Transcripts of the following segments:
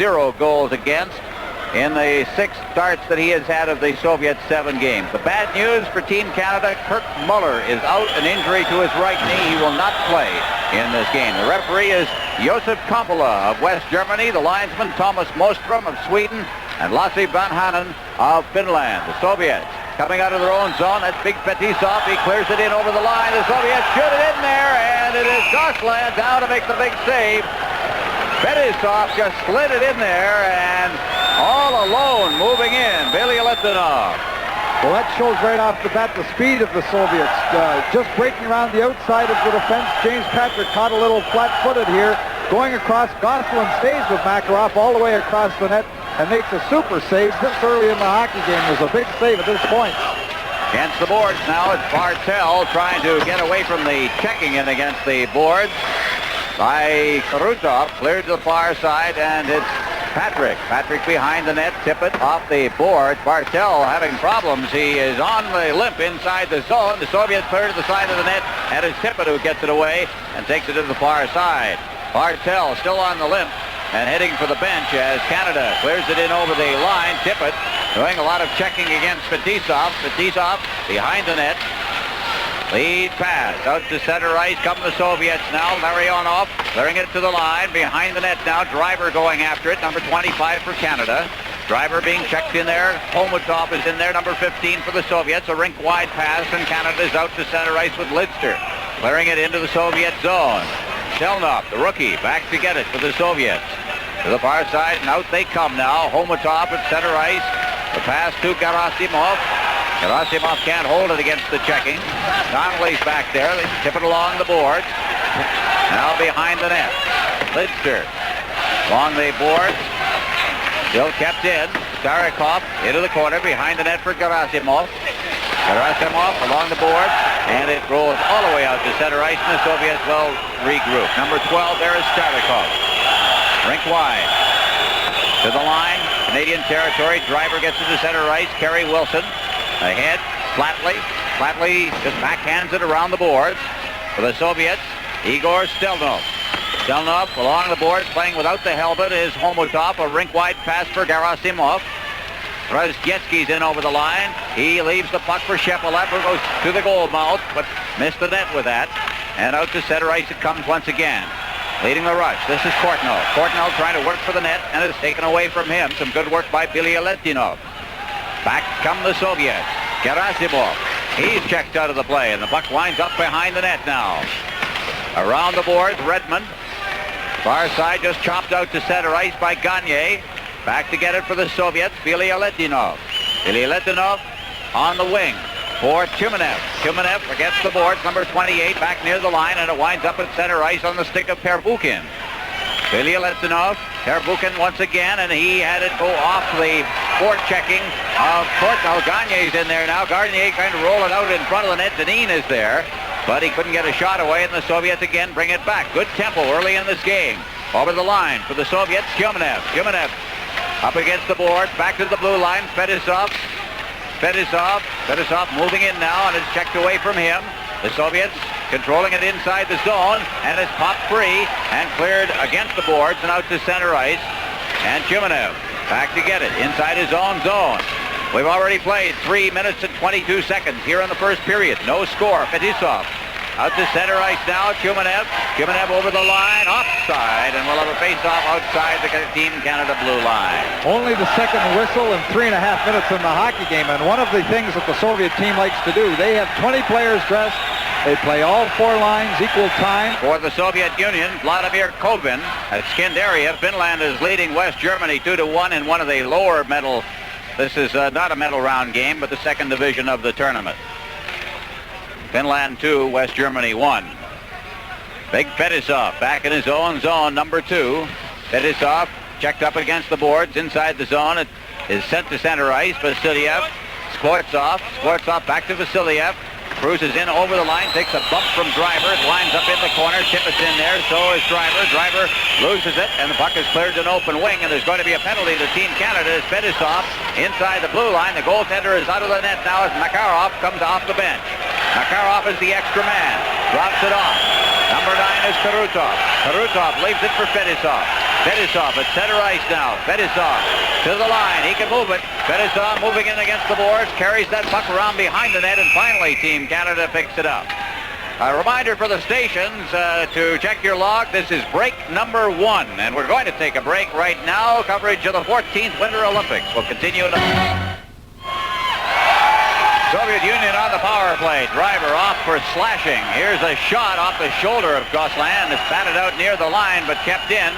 0 goals against in the 6 starts that he has had of the Soviet 7 games. The bad news for Team Canada, Kirk Muller is out, an injury to his right knee. He will not play in this game. The referee is Josef Kampala of West Germany, the linesman Thomas Mostrom of Sweden, and Lasse Vanhanen of Finland. The Soviets coming out of their own zone. That's Big Fetisov. He clears it in over the line. The Soviets shoot it in there, and it is Gosselin down to make the big save. Fetisov just slid it in there, and all alone moving in, Billy Litvinov. Well, that shows right off the bat the speed of the Soviets. Just breaking around the outside of the defense. James Patrick caught a little flat-footed here. Going across, Gosselin stays with Makarov all the way across the net and makes a super save. This early in the hockey game was a big save at this point. Against the boards now, it's Bartel trying to get away from the checking in against the boards by Krutov. Cleared to the far side, and it's Patrick. Patrick behind the net, Tippett off the board. Bartel having problems. He is on the limp inside the zone. The Soviets clear to the side of the net, and it's Tippett who gets it away and takes it to the far side. Bartel still on the limp and heading for the bench as Canada clears it in over the line. Tippett doing a lot of checking against Fetisov. Fetisov behind the net. Lead pass out to center ice. Come the Soviets now. Larionov clearing it to the line. Behind the net now. Driver going after it. Number 25 for Canada. Driver being checked in there. Homotov is in there. Number 15 for the Soviets. A rink-wide pass, and Canada's out to center ice with Lidster. Clearing it into the Soviet zone. Stelnov, the rookie, back to get it for the Soviets. To the far side, and out they come now. Homotov at center ice. The pass to Gerasimov. Gerasimov can't hold it against the checking. Donnelly's back there. They tip it along the boards. Now behind the net. Lidster along the boards. Still kept in. Starikov into the corner behind the net for Gerasimov. Gerasimov along the boards, and it rolls all the way out to center ice, and the Soviets will regroup. Number 12 there is Starikov. Rink wide. To the line. Canadian territory. Driver gets it to center ice. Kerry Wilson. Ahead, Flatley. Flatley just backhands it around the boards. For the Soviets, Igor Stelnov. Stelnov along the boards, playing without the helmet, is Homotov. A rink-wide pass for Gerasimov. Rozhetsky's in over the line. He leaves the puck for Shepelev, who goes to the goal mouth, but missed the net with that. And out to center ice it comes once again. Leading the rush, this is Courtnall. Courtnall trying to work for the net, and it's taken away from him. Some good work by Billy Litvinov. Back come the Soviets. Gerasimov. He's checked out of the play, and the puck winds up behind the net now. Around the boards, Redmond. Far side just chopped out to center ice by Gagne. Back to get it for the Soviets, Billy Litvinov. Billy Litvinov on the wing for Chumanev. Chumanev against the boards, number 28, back near the line, and it winds up at center ice on the stick of Perbukin. Billy Litvinov, Perbukin once again, and he had it go off the board checking of Courtnall. Gagne's in there now. Gagné trying to roll it out in front of the net. Deneen is there, but he couldn't get a shot away, and the Soviets again bring it back. Good tempo early in this game. Over the line for the Soviets, Chumanev. Chumanev up against the board, back to the blue line. Fetisov moving in now, and it's checked away from him. The Soviets controlling it inside the zone, and it's popped free and cleared against the boards and out to center ice. And Chumanev back to get it inside his own zone. We've already played 3 minutes and 22 seconds here in the first period. No score. Fetisov out to center ice now. Chumanev over the line, offside, and we'll have a face-off outside the Team Canada blue line. Only the second whistle in 3.5 minutes in the hockey game, and one of the things that the Soviet team likes to do, they have 20 players dressed. They play all 4 lines, equal time. For the Soviet Union, Vladimir Kovin at Skindaria. Finland is leading West Germany 2-1 in one of the lower medal. This is not a medal round game, but the second division of the tournament. Finland 2, West Germany 1. Big Fetisov back in his own zone, number 2. Fetisov checked up against the boards inside the zone. It is sent to center ice. Vasiliev, Skvortsov back to Vasiliev. Cruises in over the line, takes a bump from Driver. It lines up in the corner. Tippett's in there, so is Driver. Driver loses it, and the puck is cleared to an open wing, and there's going to be a penalty to Team Canada as Fetisov inside the blue line. The goaltender is out of the net now as Makarov comes off the bench. Makarov is the extra man. Drops it off. Number 9 is Krutov. Krutov leaves it for Fetisov. Fetisov at center ice now. Fetisov to the line. He can move it. Fetisov moving in against the boards. Carries that puck around behind the net. And finally, Team Canada picks it up. A reminder for the stations to check your log. This is break number 1. And we're going to take a break right now. Coverage of the 14th Winter Olympics will continue. Soviet Union on the power play. Driver off for slashing. Here's a shot off the shoulder of Gosselin. It's batted out near the line but kept in.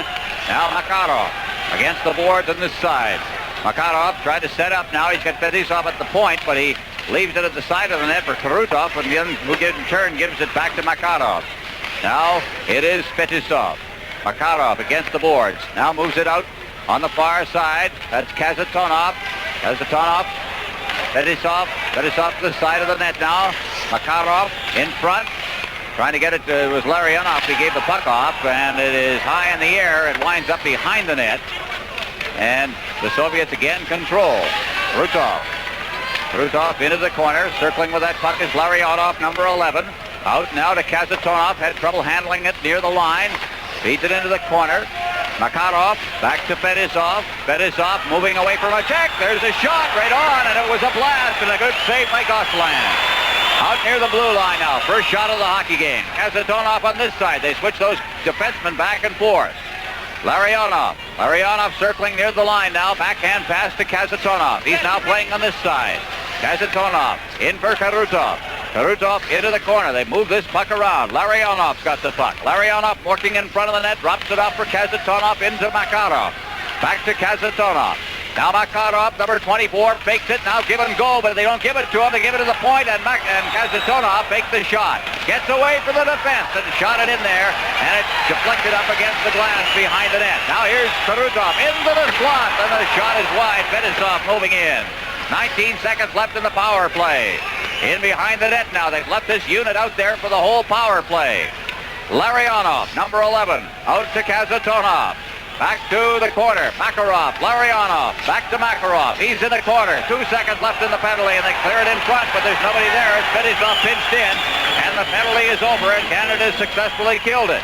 Now Makarov against the boards on this side. Makarov tried to set up now. He's got Fetisov at the point, but he leaves it at the side of the net for Karutov, and who in turn gives it back to Makarov. Now it is Fetisov. Makarov against the boards. Now moves it out on the far side. That's Kazatonov. Kazatonov. Fetisov to the side of the net now. Makarov in front. Trying to get it to, it was Larionov. He gave the puck off, and it is high in the air. It winds up behind the net. And the Soviets again control. Rutov. Rutov into the corner. Circling with that puck is Larionov, number 11. Out now to Kazatonov. Had trouble handling it near the line. Feeds it into the corner. Makarov back to Fetisov. Fetisov moving away from a check. There's a shot right on, and it was a blast and a good save by Gosselin. Out near the blue line now. First shot of the hockey game. Kazatonov on this side. They switch those defensemen back and forth. Larionov. Larionov circling near the line now. Backhand pass to Kazatonov. He's now playing on this side. Kazatonov in for Karutov. Karutov into the corner. They move this puck around. Larionov's got the puck. Larionov working in front of the net. Drops it off for Kazatonov into Makarov. Back to Kazatonov. Now Makarov, number 24, fakes it. Now give and go, but they don't give it to him. They give it to the point, and Kazatonov fakes the shot. Gets away from the defense and shot it in there, and it's deflected up against the glass behind the net. Now here's Karutov into the slot, and the shot is wide. Fetisov moving in. 19 seconds left in the power play. In behind the net now. They've left this unit out there for the whole power play. Larionov, number 11, out to Kazatonov. Back to the corner. Makarov, Larionov, back to Makarov. He's in the corner. 2 seconds left in the penalty, and they clear it in front, but there's nobody there. It's Fetisov pinched in, and the penalty is over, and Canada successfully killed it.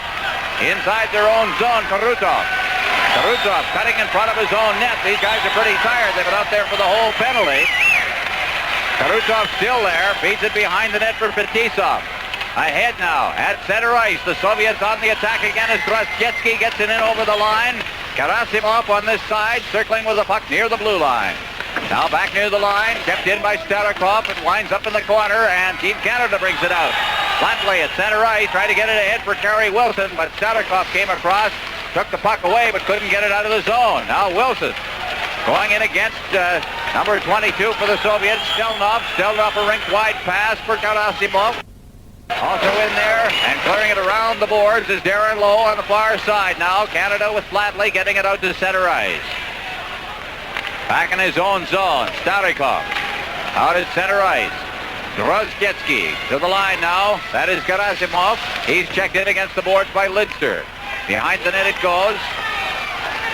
Inside their own zone, Karutov. Karutov cutting in front of his own net. These guys are pretty tired. They've been out there for the whole penalty. Karutov still there. Feeds it behind the net for Fetisov. Ahead now at center ice. The Soviets on the attack again as Grosjetsky gets it in over the line. Gerasimov on this side, circling with the puck near the blue line. Now back near the line, kept in by Starikov. It winds up in the corner, and Team Canada brings it out. Flatley at center ice, tried to get it ahead for Kerry Wilson, but Starikov came across, took the puck away, but couldn't get it out of the zone. Now Wilson going in against number 22 for the Soviets, Stelnov. Stelnov a rink-wide pass for Gerasimov. Also in there and clearing it around the boards is Darren Lowe on the far side now. Canada with Flatley getting it out to center ice. Back in his own zone. Starikov out at center ice. Grosjetsky to the line now. That is Gerasimov. He's checked in against the boards by Lidster. Behind the net it goes.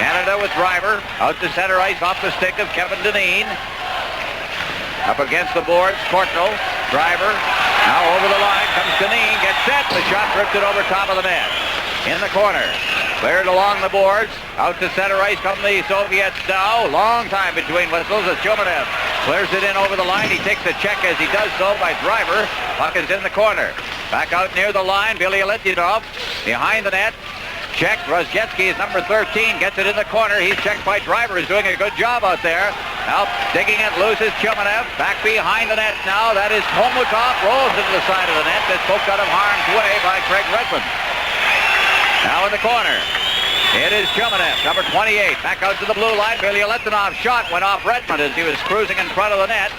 Canada with Driver out to center ice off the stick of Kevin Dineen. Up against the boards, Corknell. Driver. Now over the line comes Dineen. Gets set. The shot drifted over top of the net. In the corner. Cleared along the boards. Out to center ice come the Soviets now. Long time between whistles as Chumanev clears it in over the line. He takes a check as he does so by Driver. Puck is in the corner. Back out near the line. Billy Letydov behind the net. Check. Grosjetsky is number 13. Gets it in the corner. He's checked by Driver. Is doing a good job out there. Now digging it loose is Chumanev. Back behind the net now. That is Khomutov. Rolls into the side of the net. That's poked out of harm's way by Craig Redmond. Now in the corner. It is Chumanev, number 28. Back out to the blue line. Billy Letydov shot went off Redmond as he was cruising in front of the net.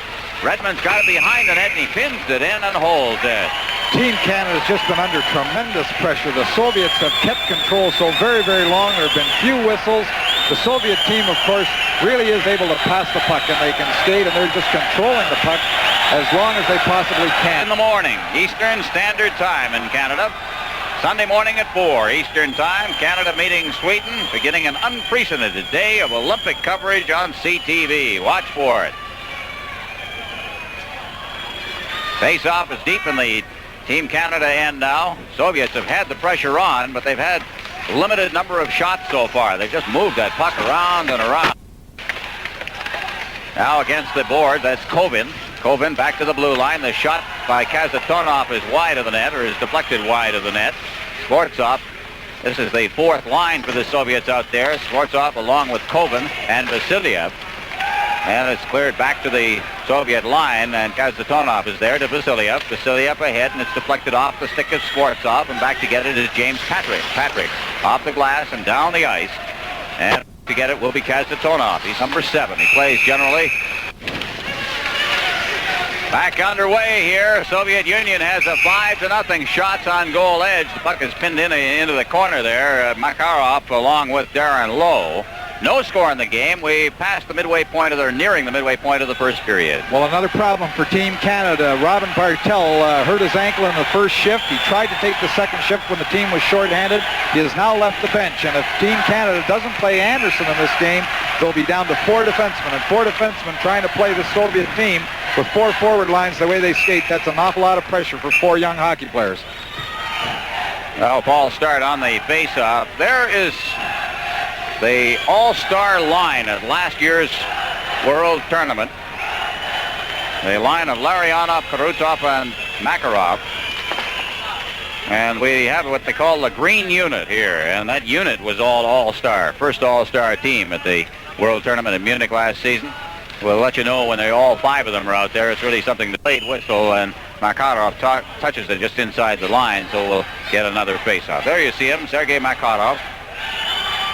Redmond's got it behind the net, and he pins it in and holds it. Team Canada's just been under tremendous pressure. The Soviets have kept control so very, very long. There have been few whistles. The Soviet team, of course, really is able to pass the puck, and they can skate, and they're just controlling the puck as long as they possibly can. In the morning, Eastern Standard Time in Canada. Sunday morning at 4 Eastern Time, Canada meeting Sweden, beginning an unprecedented day of Olympic coverage on CTV. Watch for it. Face-off is deep in the Team Canada end now. Soviets have had the pressure on, but they've had limited number of shots so far. They just moved that puck around and around. Now against the board, that's Kovin. Kovin back to the blue line. The shot by Kazatonov is wide of the net, or is deflected wide of the net. Skvortsov, this is the fourth line for the Soviets out there. Skvortsov along with Kovin and Vasiliev. And it's cleared back to the Soviet line, and Kazatonov is there to Vasiliev. Vasiliev ahead, and it's deflected off the stick of Skvortsov, and back to get it is James Patrick. Patrick off the glass and down the ice. And to get it will be Kazatonov. He's number 7. He plays generally. Back underway here. Soviet Union has a 5-0 shots on goal edge. The puck is pinned into the corner there. Makarov along with Darren Lowe. No score in the game. We passed the midway point of, or nearing the midway point of the first period. Well, another problem for Team Canada. Robin Bartel hurt his ankle in the first shift. He tried to take the second shift when the team was shorthanded. He has now left the bench, and if Team Canada doesn't play Anderson in this game, they'll be down to 4 defensemen, and 4 defensemen trying to play the Soviet team with 4 forward lines the way they skate. That's an awful lot of pressure for 4 young hockey players. Well, Paul Start on the face-off. There is the all-star line at last year's World Tournament. The line of Larionov, Krutov, and Makarov. And we have what they call the green unit here. And that unit was all-star. First all-star team at the World Tournament in Munich last season. We'll let you know when all 5 of them are out there. It's really something to play whistle, and Makarov touches it just inside the line, so we'll get another face-off. There you see him, Sergei Makarov.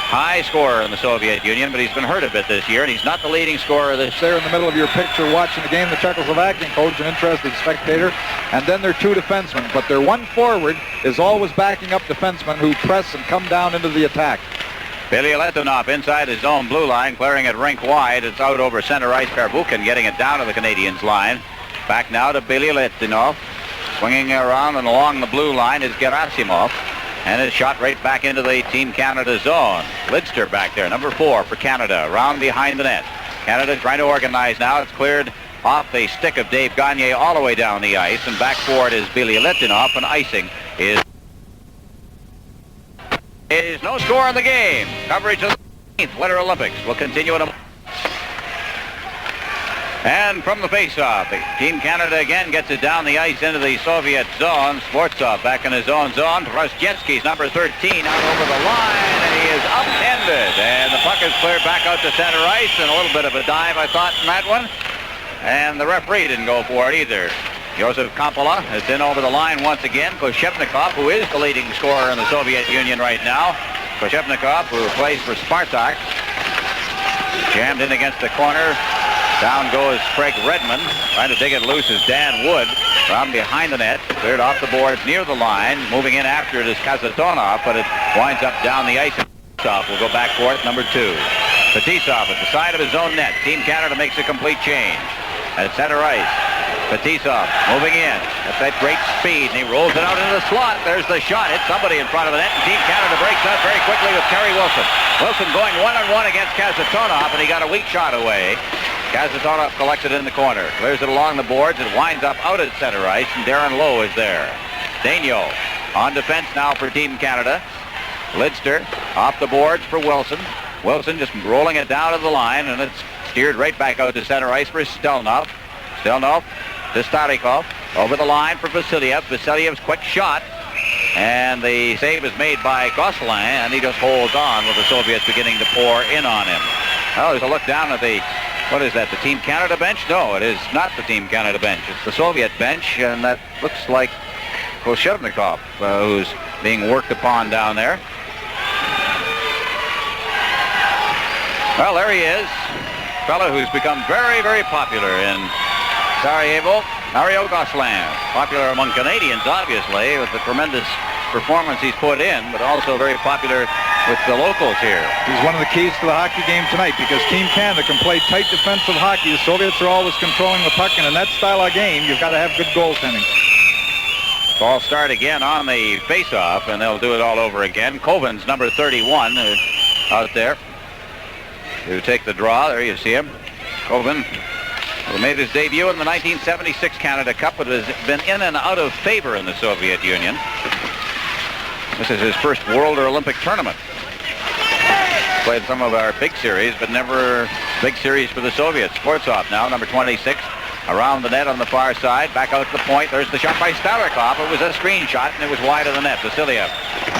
High scorer in the Soviet Union, but he's been hurt a bit this year, and he's not the leading scorer this year. There in the middle of your picture watching the game, the Czechoslovakian coach, an interested spectator, and then their 2 defensemen. But their 1 forward is always backing up defensemen who press and come down into the attack. Billy Letunov inside his own blue line, clearing it rink wide. It's out over center ice. Pervukin getting it down to the Canadians' line. Back now to Billy Letunov. Swinging around and along the blue line is Gerasimov. And it's shot right back into the Team Canada zone. Lidster back there, number 4 for Canada, around behind the net. Canada trying to organize now. It's cleared off the stick of Dave Gagne all the way down the ice. And back for it is Billy Letunov, and icing is no score in the game. Coverage of the 18th Winter Olympics will continue in a... And from the face-off, Team Canada again gets it down the ice into the Soviet zone. Skvortsov back in his own zone. Trostjetsky's number 13 out over the line, and he is upended. And the puck is cleared back out to center ice, and a little bit of a dive, I thought, in that one. And the referee didn't go for it either. Josef Kampola is in over the line once again. Koshevnikov, who is the leading scorer in the Soviet Union right now. Koshevnikov, who plays for Spartak, jammed in against the corner. Down goes Craig Redmond. Trying to dig it loose is Dan Wood. Around behind the net. Cleared off the boards near the line. Moving in after it is Kazatonov, but it winds up down the ice. Will go back for it, number 2. Fetisov at the side of his own net. Team Canada makes a complete change. At center ice, Fetisov moving in at that great speed, and he rolls it out into the slot. There's the shot. Hits somebody in front of the net, and Team Canada breaks out very quickly with Terry Wilson. Wilson going one-on-one against Kazatonov, and he got a weak shot away. Kazatonov collects it in the corner, clears it along the boards, and winds up out at center ice, and Darren Lowe is there. Daigneault on defense now for Team Canada. Lidster off the boards for Wilson. Wilson just rolling it down to the line, and it's steered right back out to center ice for Stelnov. Stelnov to Starikov. Over the line for Vasiliev. Vasiliev's quick shot. And the save is made by Gosselin, and he just holds on with the Soviets beginning to pour in on him. Well, there's a look down at the, what is that, the Team Canada bench? No, it is not the Team Canada bench. It's the Soviet bench, and that looks like Koshevnikov, who's being worked upon down there. Well, there he is. Fellow who's become very, very popular in Sarajevo, Mario Gosselin. Popular among Canadians, obviously, with the tremendous performance he's put in, but also very popular with the locals here. He's one of the keys to the hockey game tonight, because Team Canada can play tight defensive hockey. The Soviets are always controlling the puck, and in that style of game, you've got to have good goaltending. Ball start again on the face-off, and they'll do it all over again. Kovin's number 31 out there to take the draw. There you see him. Kovin, who made his debut in the 1976 Canada Cup, but has been in and out of favor in the Soviet Union. This is his first World or Olympic tournament. Played some of our big series, but never big series for the Soviets. Sportsov now, number 26, around the net on the far side. Back out to the point. There's the shot by Starikov. It was a screen shot, and it was wide of the net. Vasiliev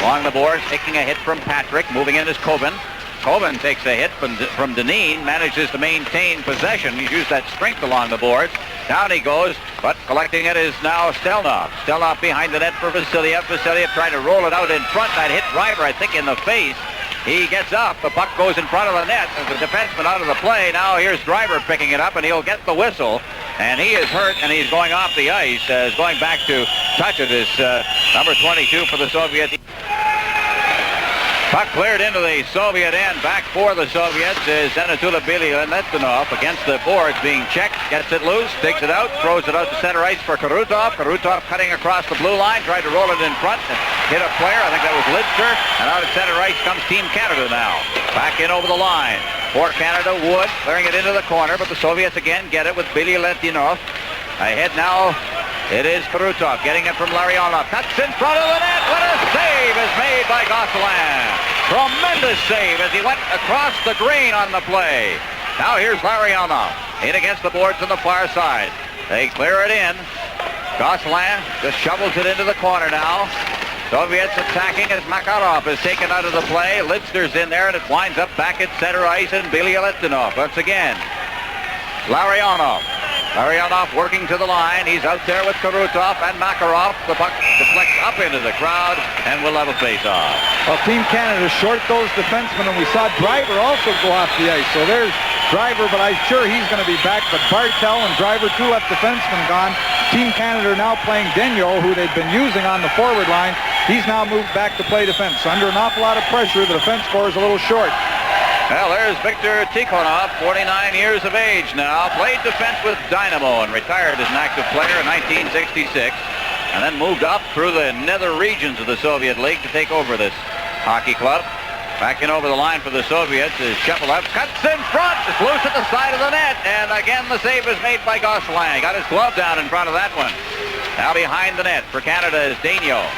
along the boards, taking a hit from Patrick. Moving in is Kovin. Kovin takes a hit from Deneen, manages to maintain possession. He's used that strength along the boards. Down he goes, but collecting it is now Stelnov. Stelnov behind the net for Vasiliev. Vasiliev trying to roll it out in front. That hit Driver, I think, in the face. He gets up. The puck goes in front of the net. The defenseman out of the play. Now here's Driver picking it up, and he'll get the whistle. And he is hurt, and he's going off the ice. Going back to touch it is number 22 for the Soviet. Puck cleared into the Soviet end. Back for the Soviets is Anatoly Bilyaletdinov against the boards, being checked. Gets it loose, takes it out, throws it out to center ice for Karutov. Karutov cutting across the blue line, tried to roll it in front, hit a player. I think that was Lidster. And out at center ice comes Team Canada now. Back in over the line. For Canada, Wood clearing it into the corner, but the Soviets again get it with Bilyaletdinov. Ahead now. It is Karutov getting it from Larionov. Cuts in front of the net. What a save is made by Gosselin. Tremendous save as he went across the green on the play. Now here's Larionov. In against the boards on the far side. They clear it in. Gosselin just shovels it into the corner now. Soviets attacking as Makarov is taken out of the play. Lidster's in there, and it winds up back at center ice, and Bilyaletdinov once again. Larionov working to the line. He's out there with Karutov and Makarov. The puck deflects up into the crowd and will have a face-off. Well, Team Canada short those defensemen, and we saw Driver also go off the ice. So there's Driver, but I'm sure he's going to be back. But Bartel and Driver, two left defensemen gone. Team Canada now playing Denyo, who they've been using on the forward line. He's now moved back to play defense. Under an awful lot of pressure, the defense score is a little short. Well, there's Viktor Tikhonov, 49 years of age now. Played defense with Dynamo and retired as an active player in 1966. And then moved up through the nether regions of the Soviet League to take over this hockey club. Backing over the line for the Soviets is Shepelev. Cuts in front. It's loose at the side of the net. And again, the save is made by Gosselin. Got his glove down in front of that one. Now behind the net for Canada is Daigneault.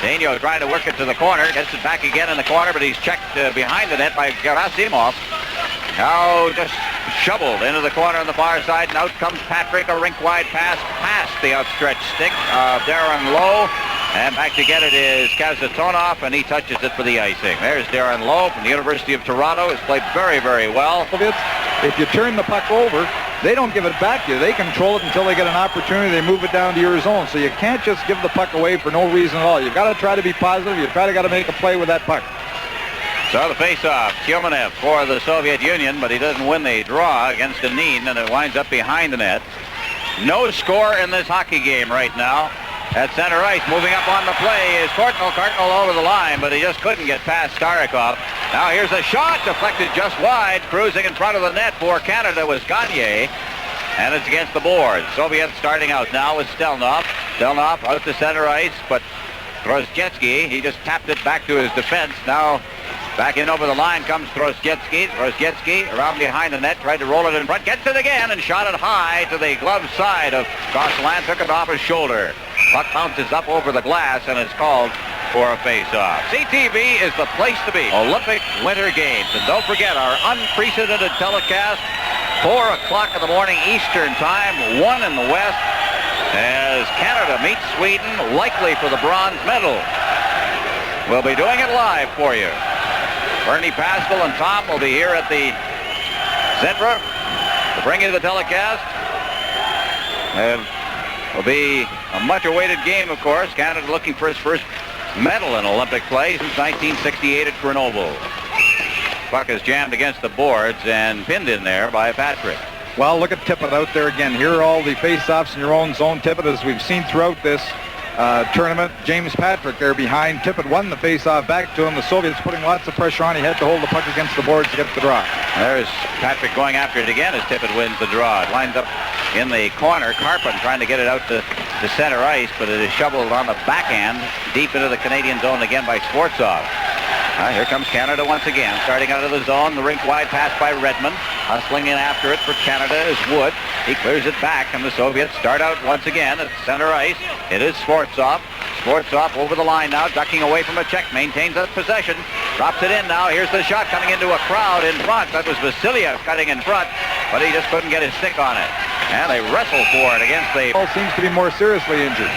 Daigneault trying to work it to the corner. Gets it back again in the corner, but he's checked behind the net by Gerasimov. Now just shoveled into the corner on the far side, and out comes Patrick. A rink-wide pass past the outstretched stick of Darren Lowe. And back to get it is Kazatonov, and he touches it for the icing. There's Darren Lowe from the University of Toronto. Has played very, very well. If you turn the puck over, they don't give it back to you. They control it until they get an opportunity. They move it down to your zone. So you can't just give the puck away for no reason at all. You've got to try to be positive. You've got to make a play with that puck. So the face-off, Tyomenev for the Soviet Union, but he doesn't win the draw against Deneen, and it winds up behind the net. No score in this hockey game right now. At center ice, moving up on the play is Courtnall. Courtnall over the line, but he just couldn't get past Starikov. Now here's a shot, deflected just wide. Cruising in front of the net for Canada was Gagne, and it's against the board. Soviets starting out now with Stelnov. Stelnov out to center ice, but Trostetsky, he just tapped it back to his defense. Now back in over the line comes Trostetsky. Trostetsky around behind the net, tried to roll it in front, gets it again, and shot it high to the glove side of Gosselin. Took it off his shoulder. Puck bounces up over the glass, and it's called for a face-off. CTV is the place to be. Olympic Winter Games. And don't forget our unprecedented telecast, 4 o'clock in the morning Eastern Time, 1 in the West, as Canada meets Sweden, likely for the bronze medal. We'll be doing it live for you. Bernie Pascal and Tom will be here at the Centra to bring you the telecast. Will be a much-awaited game, of course. Canada looking for its first medal in Olympic play since 1968 at Grenoble. Puck is jammed against the boards and pinned in there by Patrick. Well, look at Tippett out there again. Here are all the face-offs in your own zone. Tippett, as we've seen throughout this tournament, James Patrick there behind. Tippett won the face-off back to him. The Soviets putting lots of pressure on. He had to hold the puck against the boards to get the draw. There's Patrick going after it again as Tippett wins the draw. It lines up in the corner. Carpin trying to get it out to center ice, but it is shoveled on the backhand deep into the Canadian zone again by Skvortsov. Here comes Canada once again, starting out of the zone. The rink wide pass by Redmond. Hustling in after it for Canada is Wood. He clears it back, and the Soviets start out once again at center ice. It is Sfortsov. Sfortsov over the line now, ducking away from a check. Maintains that possession. Drops it in now. Here's the shot coming into a crowd in front. That was Vasiliev cutting in front, but he just couldn't get his stick on it. And they wrestle for it against the... Seems to be more seriously injured.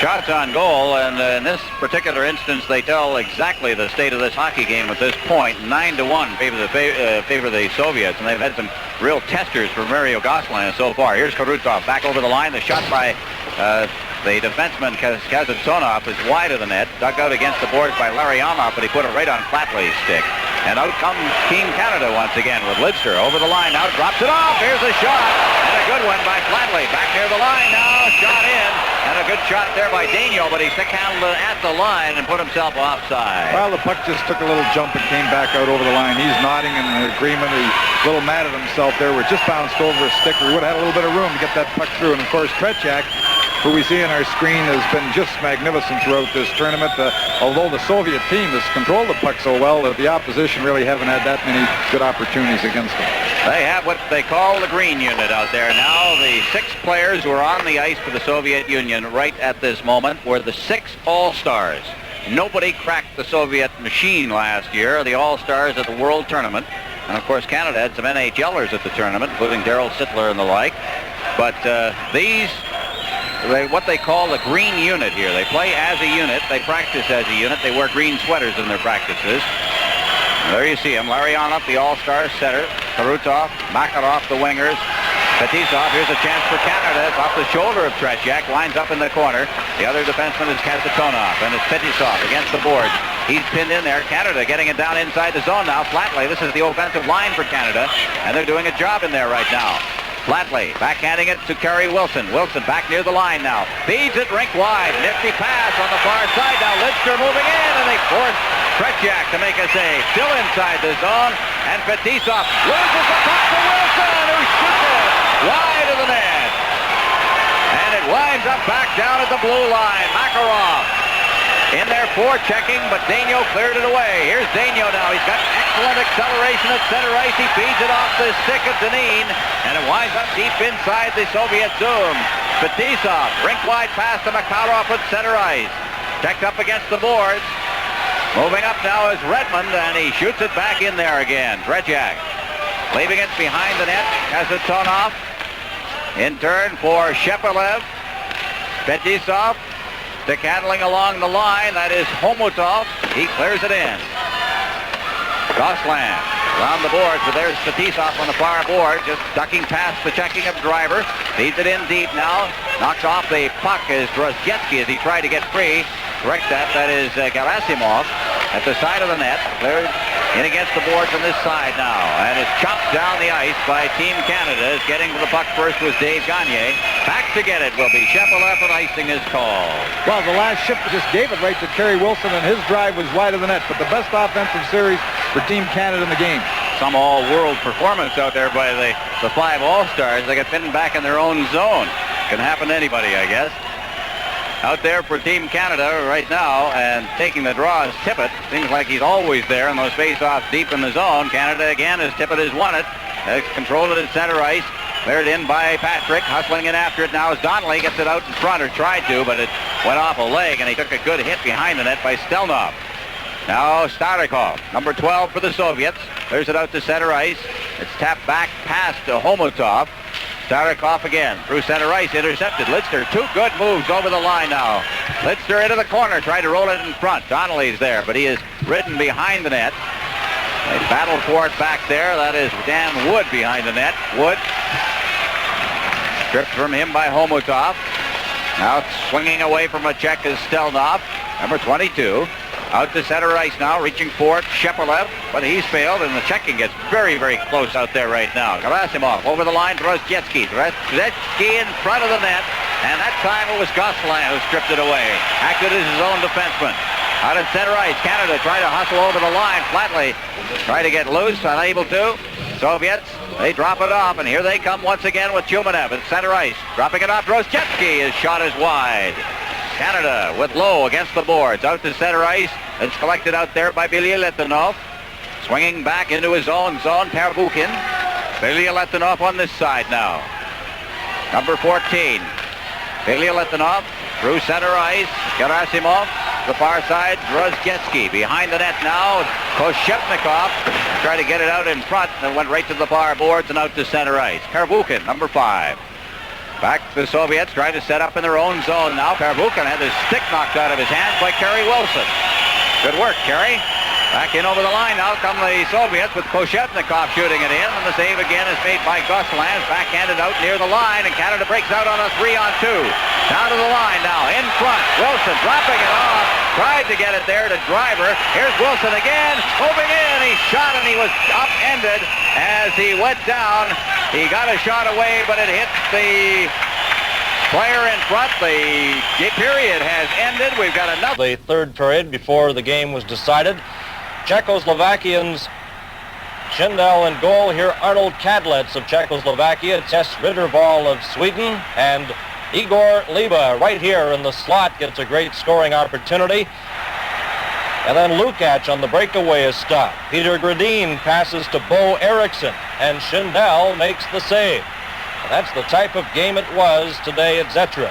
Shots on goal, and in this particular instance, they tell exactly the state of this hockey game at this point. 9-1 favor the Soviets, and they've had some real testers for Mario Gosselin so far. Here's Karutov back over the line. The shot by the defenseman Kazatonov is wide of the net, dug out against the boards by Larionov, but he put it right on Flatley's stick. And out comes Team Canada once again with Lidster over the line now, drops it off. Here's a shot, and a good one by Flatley. Back near the line now, shot in, and a good shot there by Daniel, but he stick-handled it at the line and put himself offside. Well, the puck just took a little jump and came back out over the line. He's nodding in agreement. He's a little mad at himself there, where it just bounced over a stick. We would have had a little bit of room to get that puck through. And, of course, Tretiak, who we see on our screen, has been just magnificent throughout this tournament. Although the Soviet team has controlled the puck so well that the opposition really haven't had that many good opportunities against them. They have what they call the green unit out there now. The 6 players who are on the ice for the Soviet Union right at this moment were the 6 All-Stars. Nobody cracked the Soviet machine last year, the All-Stars at the World Tournament. And, of course, Canada had some NHLers at the tournament, including Darryl Sittler and the like. But what they call the green unit here. They play as a unit. They practice as a unit. They wear green sweaters in their practices. There you see him. Larionov, the all-star setter. Karutov, Makarov, the wingers. Fetisov, here's a chance for Canada. It's off the shoulder of Tretiak. Lines up in the corner. The other defenseman is Kazatonov, and it's Fetisov against the boards. He's pinned in there. Canada getting it down inside the zone now. Flatley, this is the offensive line for Canada, and they're doing a job in there right now. Flatley backhanding it to Kerry Wilson. Wilson back near the line now. Feeds it rink wide. Nifty pass on the far side. Now Lidster moving in, and they force Tretiak to make a save. Still inside the zone, and Fetisov loses the puck to Wilson, who shoots it wide of the net. And it winds up back down at the blue line. Makarov in there checking, but Daniel cleared it away. Here's Daniel now. He's got excellent acceleration at center ice. He feeds it off the stick of Deneen, and it winds up deep inside the Soviet zone. Fetisov, rink-wide pass to Makarov at center ice. Checked up against the boards. Moving up now is Redmond, and he shoots it back in there again. Tretiak leaving it behind the net. Kazatonov in turn for Shepelev. Fetisov stick handling along the line. That is Homotov. He clears it in. Gosselin around the boards, but there's Fetisov on the far board, just ducking past the checking of Driver. Feeds it in deep now. Knocks off the puck as Drozhetsky as he tried to get free. Correct that. That is Gerasimov at the side of the net. Cleared in against the boards on this side now. And it's chopped down the ice by Team Canada. As getting to the puck first was Dave Gagne. Back to get it will be Shepelev, and icing is called. Well, the last shift just gave it right to Kerry Wilson, and his drive was wide of the net. But the best offensive series for Team Canada in the game. Some all-world performance out there by the 5 All-Stars. They get pinned back in their own zone. Can happen to anybody, I guess. Out there for Team Canada right now, and taking the draw is Tippett. Seems like he's always there in those face-offs deep in the zone. Canada again, as Tippett has won it. Has controlled it at center ice. Cleared in by Patrick. Hustling in after it now as Donnelly gets it out in front, or tried to, but it went off a leg, and he took a good hit behind the net by Stelnov. Now Starikov, number 12 for the Soviets. Clears it out to center ice. It's tapped back past Homotov. Starikov again through center ice, intercepted. Lidster, 2 good moves over the line now. Lidster into the corner, tried to roll it in front. Donnelly's there, but he is ridden behind the net. They battle for it back there. That is Dan Wood behind the net. Wood stripped from him by Homotov. Now swinging away from a check is Stelnov, number 22. Out to center ice now, reaching for it, Shepelev, but he's failed, and the checking gets very, very close out there right now. Gerasimov over the line, Drozhetsky. Drozhetsky in front of the net, and that time it was Gosselin who stripped it away. Acted as his own defenseman. Out at center ice, Canada tried to hustle over the line. Flatley tried to get loose, unable to. Soviets, they drop it off, and here they come once again with Chumanev at center ice. Dropping it off, Drozhetsky. His shot is wide. Canada with Lowe against the boards. Out to center ice. It's collected out there by Bilyaletdinov. Swinging back into his own zone, Pervukin. Bilyaletdinov on this side now. Number 14. Bilyaletdinov through center ice. Gerasimov, the far side. Drozgetsky behind the net now. Koshevnikov tried to get it out in front and went right to the far boards and out to center ice. Pervukin, number 5. Back to the Soviets, trying to set up in their own zone now. Pervukin had his stick knocked out of his hands by Kerry Wilson. Good work, Kerry. Back in over the line now come the Soviets with Koshevnikov shooting it in, and the save again is made by Gosselin. Backhanded out near the line, and Canada breaks out on a 3-on-2. Down to the line now, in front. Wilson dropping it off. Tried to get it there to Driver. Here's Wilson again, moving in. He shot and he was upended as he went down. He got a shot away, but it hit the player in front. The period has ended. We've got another. The third period before the game was decided. Czechoslovakians, Schindel in goal. Here Arnold Kadlec of Czechoslovakia, Tess Rittervall of Sweden, and Igor Liba right here in the slot gets a great scoring opportunity. And then Lukács on the breakaway is stopped. Peter Gradin passes to Bo Eriksson, and Schindel makes the save. And that's the type of game it was today at Zetra.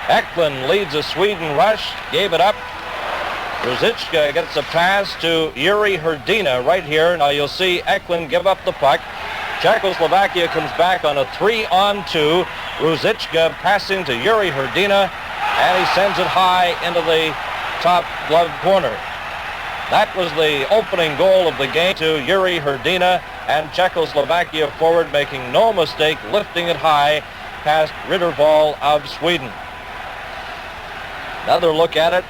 Eklund leads a Sweden rush, gave it up. Ruzicka gets a pass to Yuri Hrdina right here. Now you'll see Eklund give up the puck. Czechoslovakia comes back on a 3-on-2. Ruzicka passing to Yuri Hrdina, and he sends it high into the top glove corner. That was the opening goal of the game to Yuri Hrdina, and Czechoslovakia forward making no mistake, lifting it high past Rittervall of Sweden. Another look at it.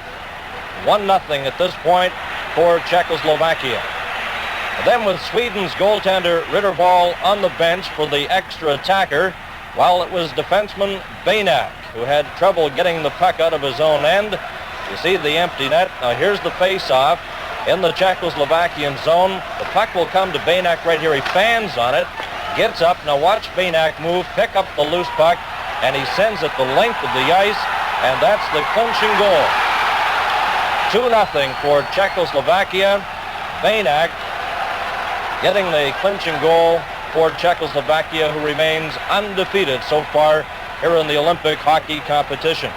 1-0 at this point for Czechoslovakia. And then with Sweden's goaltender Rittervall on the bench for the extra attacker, while it was defenseman Bainak who had trouble getting the puck out of his own end. You see the empty net. Now here's the face-off in the Czechoslovakian zone. The puck will come to Bainak right here. He fans on it, gets up. Now watch Bainak move, pick up the loose puck, and he sends it the length of the ice, and that's the clinching goal. 2-0 for Czechoslovakia. Bainak getting the clinching goal for Czechoslovakia, who remains undefeated so far here in the Olympic hockey competition.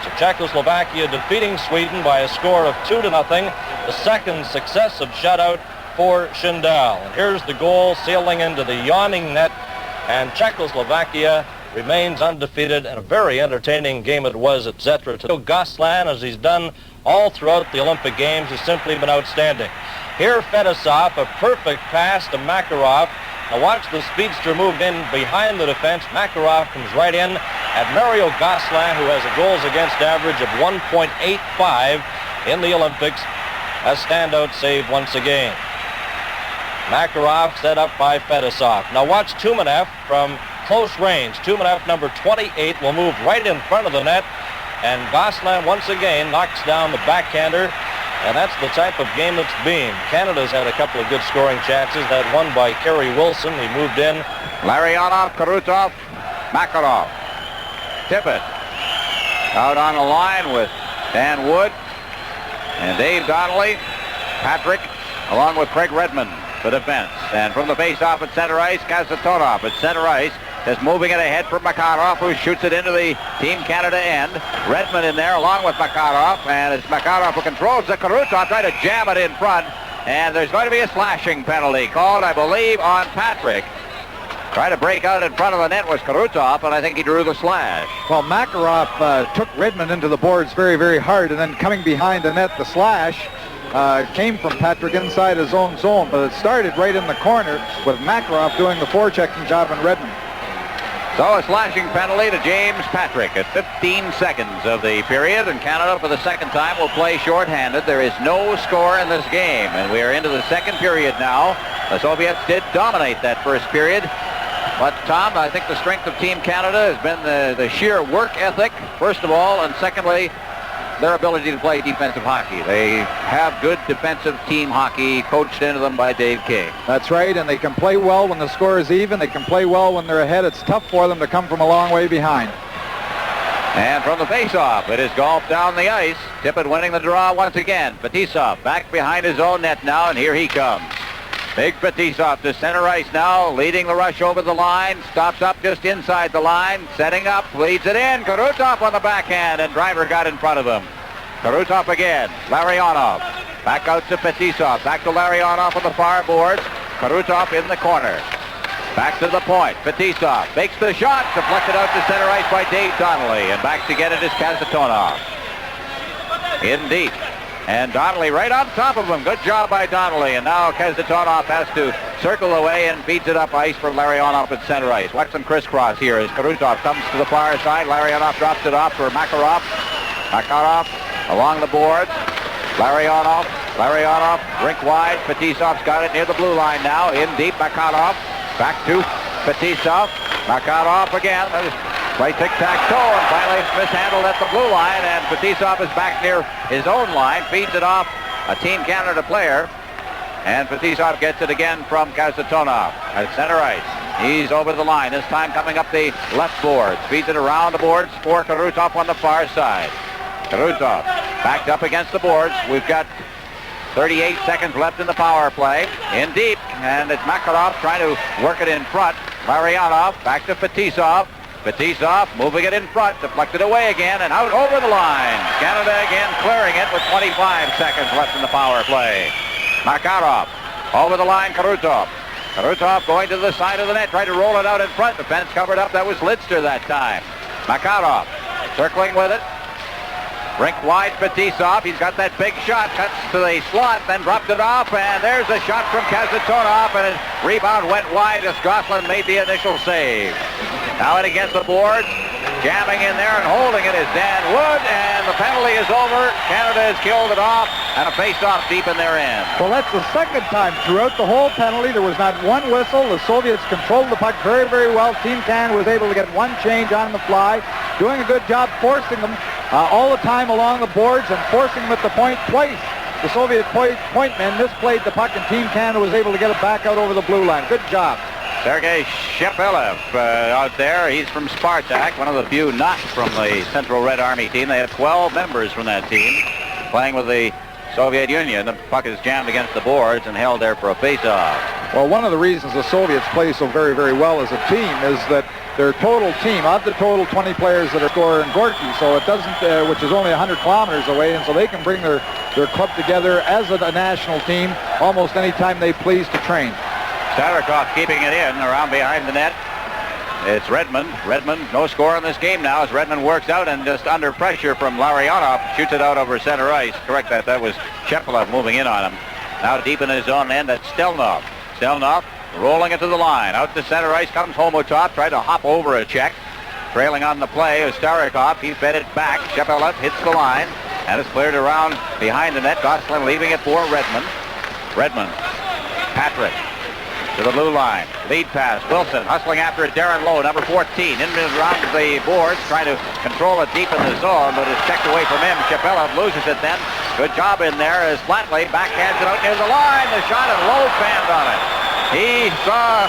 So Czechoslovakia defeating Sweden by a score of 2-0, the second successive shutout for Schindel. And here's the goal sailing into the yawning net, and Czechoslovakia remains undefeated, and a very entertaining game it was at Zetra. Gosselin, as he's done all throughout the Olympic Games, has simply been outstanding. Here Fedosov, a perfect pass to Makarov. Now watch the speedster move in behind the defense. Makarov comes right in, and Mario Gosselin, who has a goals against average of 1.85 in the Olympics, a standout save once again. Makarov set up by Fedosov. Now watch Tumanev from close range. Tumanev, number 28, will move right in front of the net, and Gosselin once again knocks down the backhander, and that's the type of game it's been. Canada's had a couple of good scoring chances. That one by Kerry Wilson, he moved in. Larionov, Karutov, Makarov. Tippett out on the line with Dan Wood and Dave Donnelly. Patrick, along with Craig Redmond, the defense. And from the face-off at center ice, Kazatonov at center ice is moving it ahead for Makarov, who shoots it into the Team Canada end. Redmond in there along with Makarov, and it's Makarov who controls the Karutov, trying to jam it in front, and there's going to be a slashing penalty called, I believe, on Patrick. Trying to break out in front of the net was Karutov, and I think he drew the slash. Well, Makarov took Redmond into the boards very, very hard, and then coming behind the net, the slash came from Patrick inside his own zone, but it started right in the corner with Makarov doing the forechecking job on Redmond. So a slashing penalty to James Patrick at 15 seconds of the period, and Canada for the second time will play shorthanded. There is no score in this game, and we are into the second period now. The Soviets did dominate that first period, but Tom, I think the strength of Team Canada has been the sheer work ethic, first of all, and secondly, their ability to play defensive hockey. They have good defensive team hockey coached into them by Dave King. That's right, and they can play well when the score is even. They can play well when they're ahead. It's tough for them to come from a long way behind. And from the face-off, it is golfed down the ice. Tippett winning the draw once again. Fetisov back behind his own net now, and here he comes. Big Fetisov to center ice now, leading the rush over the line. Stops up just inside the line, setting up, leads it in. Karutov on the backhand, and Driver got in front of him. Karutov again. Larionov back out to Fetisov. Back to Larionov on the far boards. Karutov in the corner. Back to the point. Fetisov makes the shot. Deflected out to center ice by Dave Donnelly. And back to get it is Kasatonov. In deep. And Donnelly right on top of him. Good job by Donnelly. And now Kasatonov has to circle away and feeds it up ice for Larionov at center ice. Watch them crisscross here as Karutov comes to the far side. Larionov drops it off for Makarov. Makarov along the boards. Larionov, rink wide. Fetisov's got it near the blue line now. In deep, Makarov. Back to Fetisov. Makarov again. Play tic-tac-toe, and finally it's mishandled at the blue line, and Fetisov is back near his own line. Feeds it off a Team Canada player. And Fetisov gets it again from Kasatonov at center ice. He's over the line, this time coming up the left boards. Feeds it around the boards for Karutov on the far side. Karutov backed up against the boards. We've got 38 seconds left in the power play. In deep, and it's Makarov trying to work it in front. Larionov back to Fetisov. Fetisov moving it in front, deflected away again, and out over the line. Canada again clearing it with 25 seconds left in the power play. Makarov over the line, Karutov. Karutov going to the side of the net, trying to roll it out in front. Defense covered up. That was Lidster that time. Makarov circling with it. Rink wide, Fetisov. He's got that big shot. Cuts to the slot, then dropped it off, and there's a shot from Kasatonov, and his rebound went wide as Gosselin made the initial save. Now it against the boards. Jamming in there and holding it is Dan Wood, and the penalty is over. Canada has killed it off, and a face-off deep in their end. Well, that's the second time throughout the whole penalty. There was not one whistle. The Soviets controlled the puck very, very well. Team Canada was able to get one change on the fly, doing a good job forcing them all the time along the boards and forcing them at the point twice. The Soviet point men misplayed the puck, and Team Canada was able to get it back out over the blue line. Good job. Sergei Shepelev out there. He's from Spartak, one of the few not from the Central Red Army team. They have 12 members from that team playing with the Soviet Union. The puck is jammed against the boards and held there for a face-off. Well, one of the reasons the Soviets play so very, very well as a team is that their total team, of the total 20 players that are scored in Gorky, so it doesn't, which is only 100 kilometers away, and so they can bring their club together as a national team almost any time they please to train. Starikov keeping it in around behind the net. It's Redmond. Redmond, no score in this game now as Redmond works out and just under pressure from Larionov, shoots it out over center ice. Correct that. That was Shepelev moving in on him. Now deep in his own end, that's Stelnov. Stelnov rolling it to the line. Out to center ice comes Homotov, tried to hop over a check. Trailing on the play is Starikov. He fed it back. Shepelev hits the line and it's cleared around behind the net. Gosselin leaving it for Redmond. Redmond. Patrick. To the blue line. Lead pass. Wilson hustling after it. Darren Lowe, number 14. In and around the boards, trying to control it deep in the zone, but it's checked away from him. Shepelev loses it then. Good job in there as Flatley backhands it out near the line. The shot, and Lowe fanned on it. He saw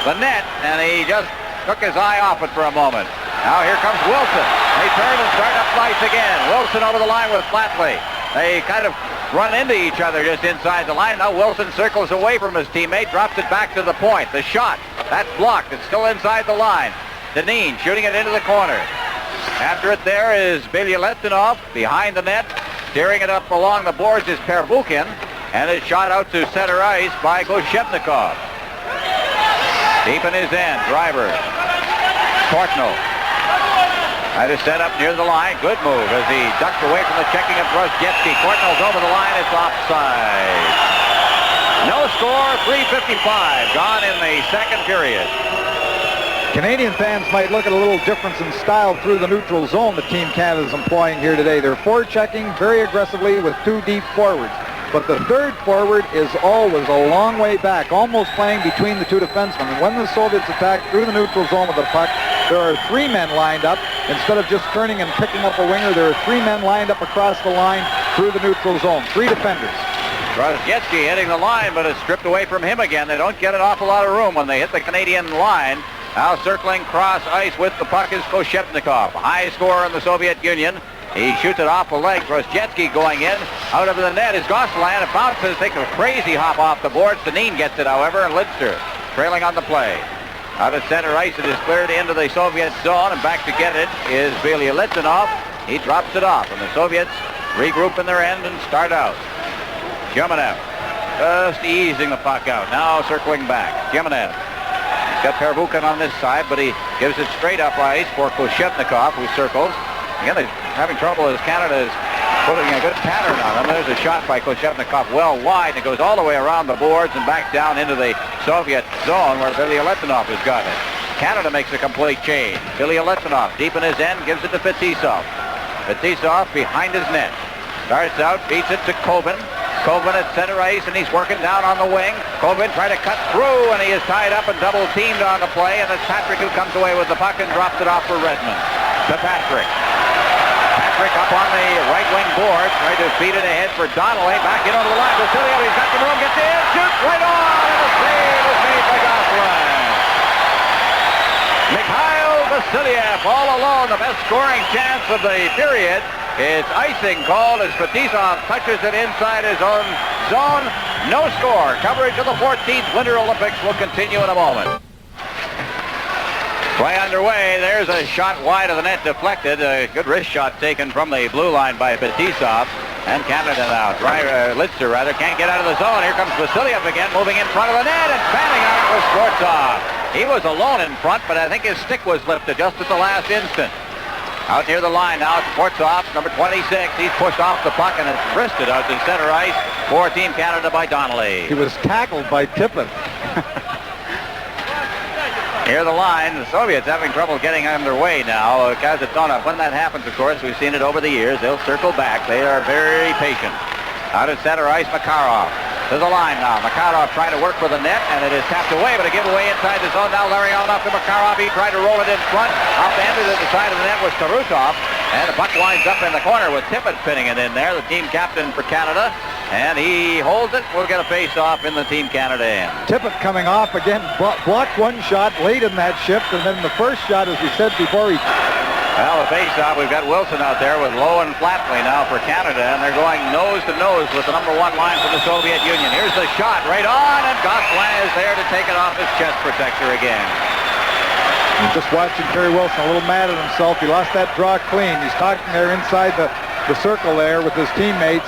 the net, and he just took his eye off it for a moment. Now here comes Wilson. They turn and start up ice again. Wilson over the line with Flatley. They kind of run into each other just inside the line. Now Wilson circles away from his teammate, drops it back to the point. The shot, that's blocked. It's still inside the line. Deneen shooting it into the corner. After it there is Bilyaletdinov behind the net. Steering it up along the boards is Perbukin. And it's shot out to center ice by Goshevnikov. Deep in his end, Driver. Portno. That is set up near the line. Good move as he ducked away from the checking of Brozhetsky. Portno's over the line. It's offside. No score, 3:55 gone in the second period. Canadian fans might look at a little difference in style through the neutral zone that Team Canada is employing here today. They're forechecking very aggressively with two deep forwards. But the third forward is always a long way back, almost playing between the two defensemen. And when the Soviets attack through the neutral zone with the puck, there are three men lined up. Instead of just turning and picking up a winger, there are three men lined up across the line through the neutral zone. Three defenders. Brozhetsky hitting the line, but it's stripped away from him again. They don't get an awful lot of room when they hit the Canadian line. Now circling cross ice with the puck is Koshepnikov. High scorer in the Soviet Union. He shoots it off the leg. Grosjetsky going in. Out of the net is Gosselin. It bounces. Takes a crazy hop off the boards. Dineen gets it, however, and Lidster trailing on the play. Out at center ice, it is cleared into the Soviet zone, and back to get it is Vilya Litvinov. He drops it off, and the Soviets regroup in their end and start out. Gemenev just easing the puck out. Now circling back. Gemenev. He's got Pervukin on this side, but he gives it straight up ice for Koshepnikov, who circles. Again, they're having trouble as Canada is putting a good pattern on them. There's a shot by Koshepnikov well wide, and it goes all the way around the boards and back down into the Soviet zone where Vilya Litvinov has got it. Canada makes a complete change. Vilya Litvinov deep in his end, gives it to Fetisov. Fetisov behind his net. Starts out, beats it to Kobin. Kobin at center ice, and he's working down on the wing. Kobin trying to cut through, and he is tied up and double teamed on the play, and it's Patrick who comes away with the puck and drops it off for Redmond. To Patrick. Patrick up on the right wing board, trying to feed it ahead for Donnelly. Back in over the line. Vasiliev, he's got the room, gets in, shoots right on, and the save is made by Gosselin. Mikhail Vasiliev all alone, the best scoring chance of the period. It's icing called as Fetisov touches it inside his own zone. No score. Coverage of the 14th Winter Olympics will continue in a moment. Play underway. There's a shot wide of the net deflected. A good wrist shot taken from the blue line by Fetisov. And Canada now. Lidster can't get out of the zone. Here comes Vasiliev again, moving in front of the net, and batting on it was Skvortsov. He was alone in front, but I think his stick was lifted just at the last instant. Out near the line now, it's Skvortsov, number 26. He's pushed off the puck, and it's wristed out to center ice for Team Canada by Donnelly. He was tackled by Tippett. Near the line, the Soviets having trouble getting underway now. Kazatonov, when that happens, of course, we've seen it over the years. They'll circle back. They are very patient. Out at center ice, Makarov. To the line now. Makarov trying to work for the net, and it is tapped away, but a giveaway inside the zone. Now Larionov to Makarov. He tried to roll it in front. Upended at the side of the net was Tarusov, and the puck winds up in the corner with Tippett pinning it in there, the team captain for Canada. And he holds it. We'll get a face-off in the Team Canada end. Tippett coming off again, blocked one shot late in that shift, and then the first shot, as we said before, Well, the face-off, we've got Wilson out there with Lowe and Flatley now for Canada, and they're going nose-to-nose with the number one line from the Soviet Union. Here's the shot right on, and Gosselin is there to take it off his chest protector again. I'm just watching Terry Wilson a little mad at himself. He lost that draw clean. He's talking there inside the circle there with his teammates.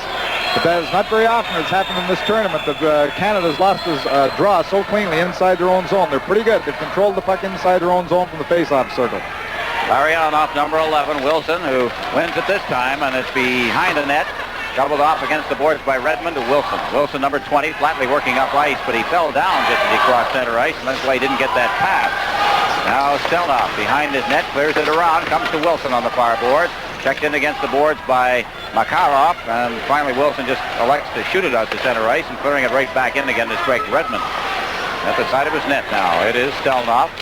But that is not very often it's happened in this tournament that Canada's lost his draw so cleanly inside their own zone. They're pretty good. They've controlled the puck inside their own zone from the face-off circle. Larionov, number 11, Wilson, who wins it this time, and it's behind the net. Doubled off against the boards by Redmond to Wilson. Wilson, number 20, flatly working up ice, but he fell down just as he crossed center ice, and that's why he didn't get that pass. Now Stelnov behind his net, clears it around, comes to Wilson on the far board. Checked in against the boards by Makarov, and finally Wilson just elects to shoot it out to center ice and clearing it right back in again to strike Redmond. At the side of his net now, it is Stelnov.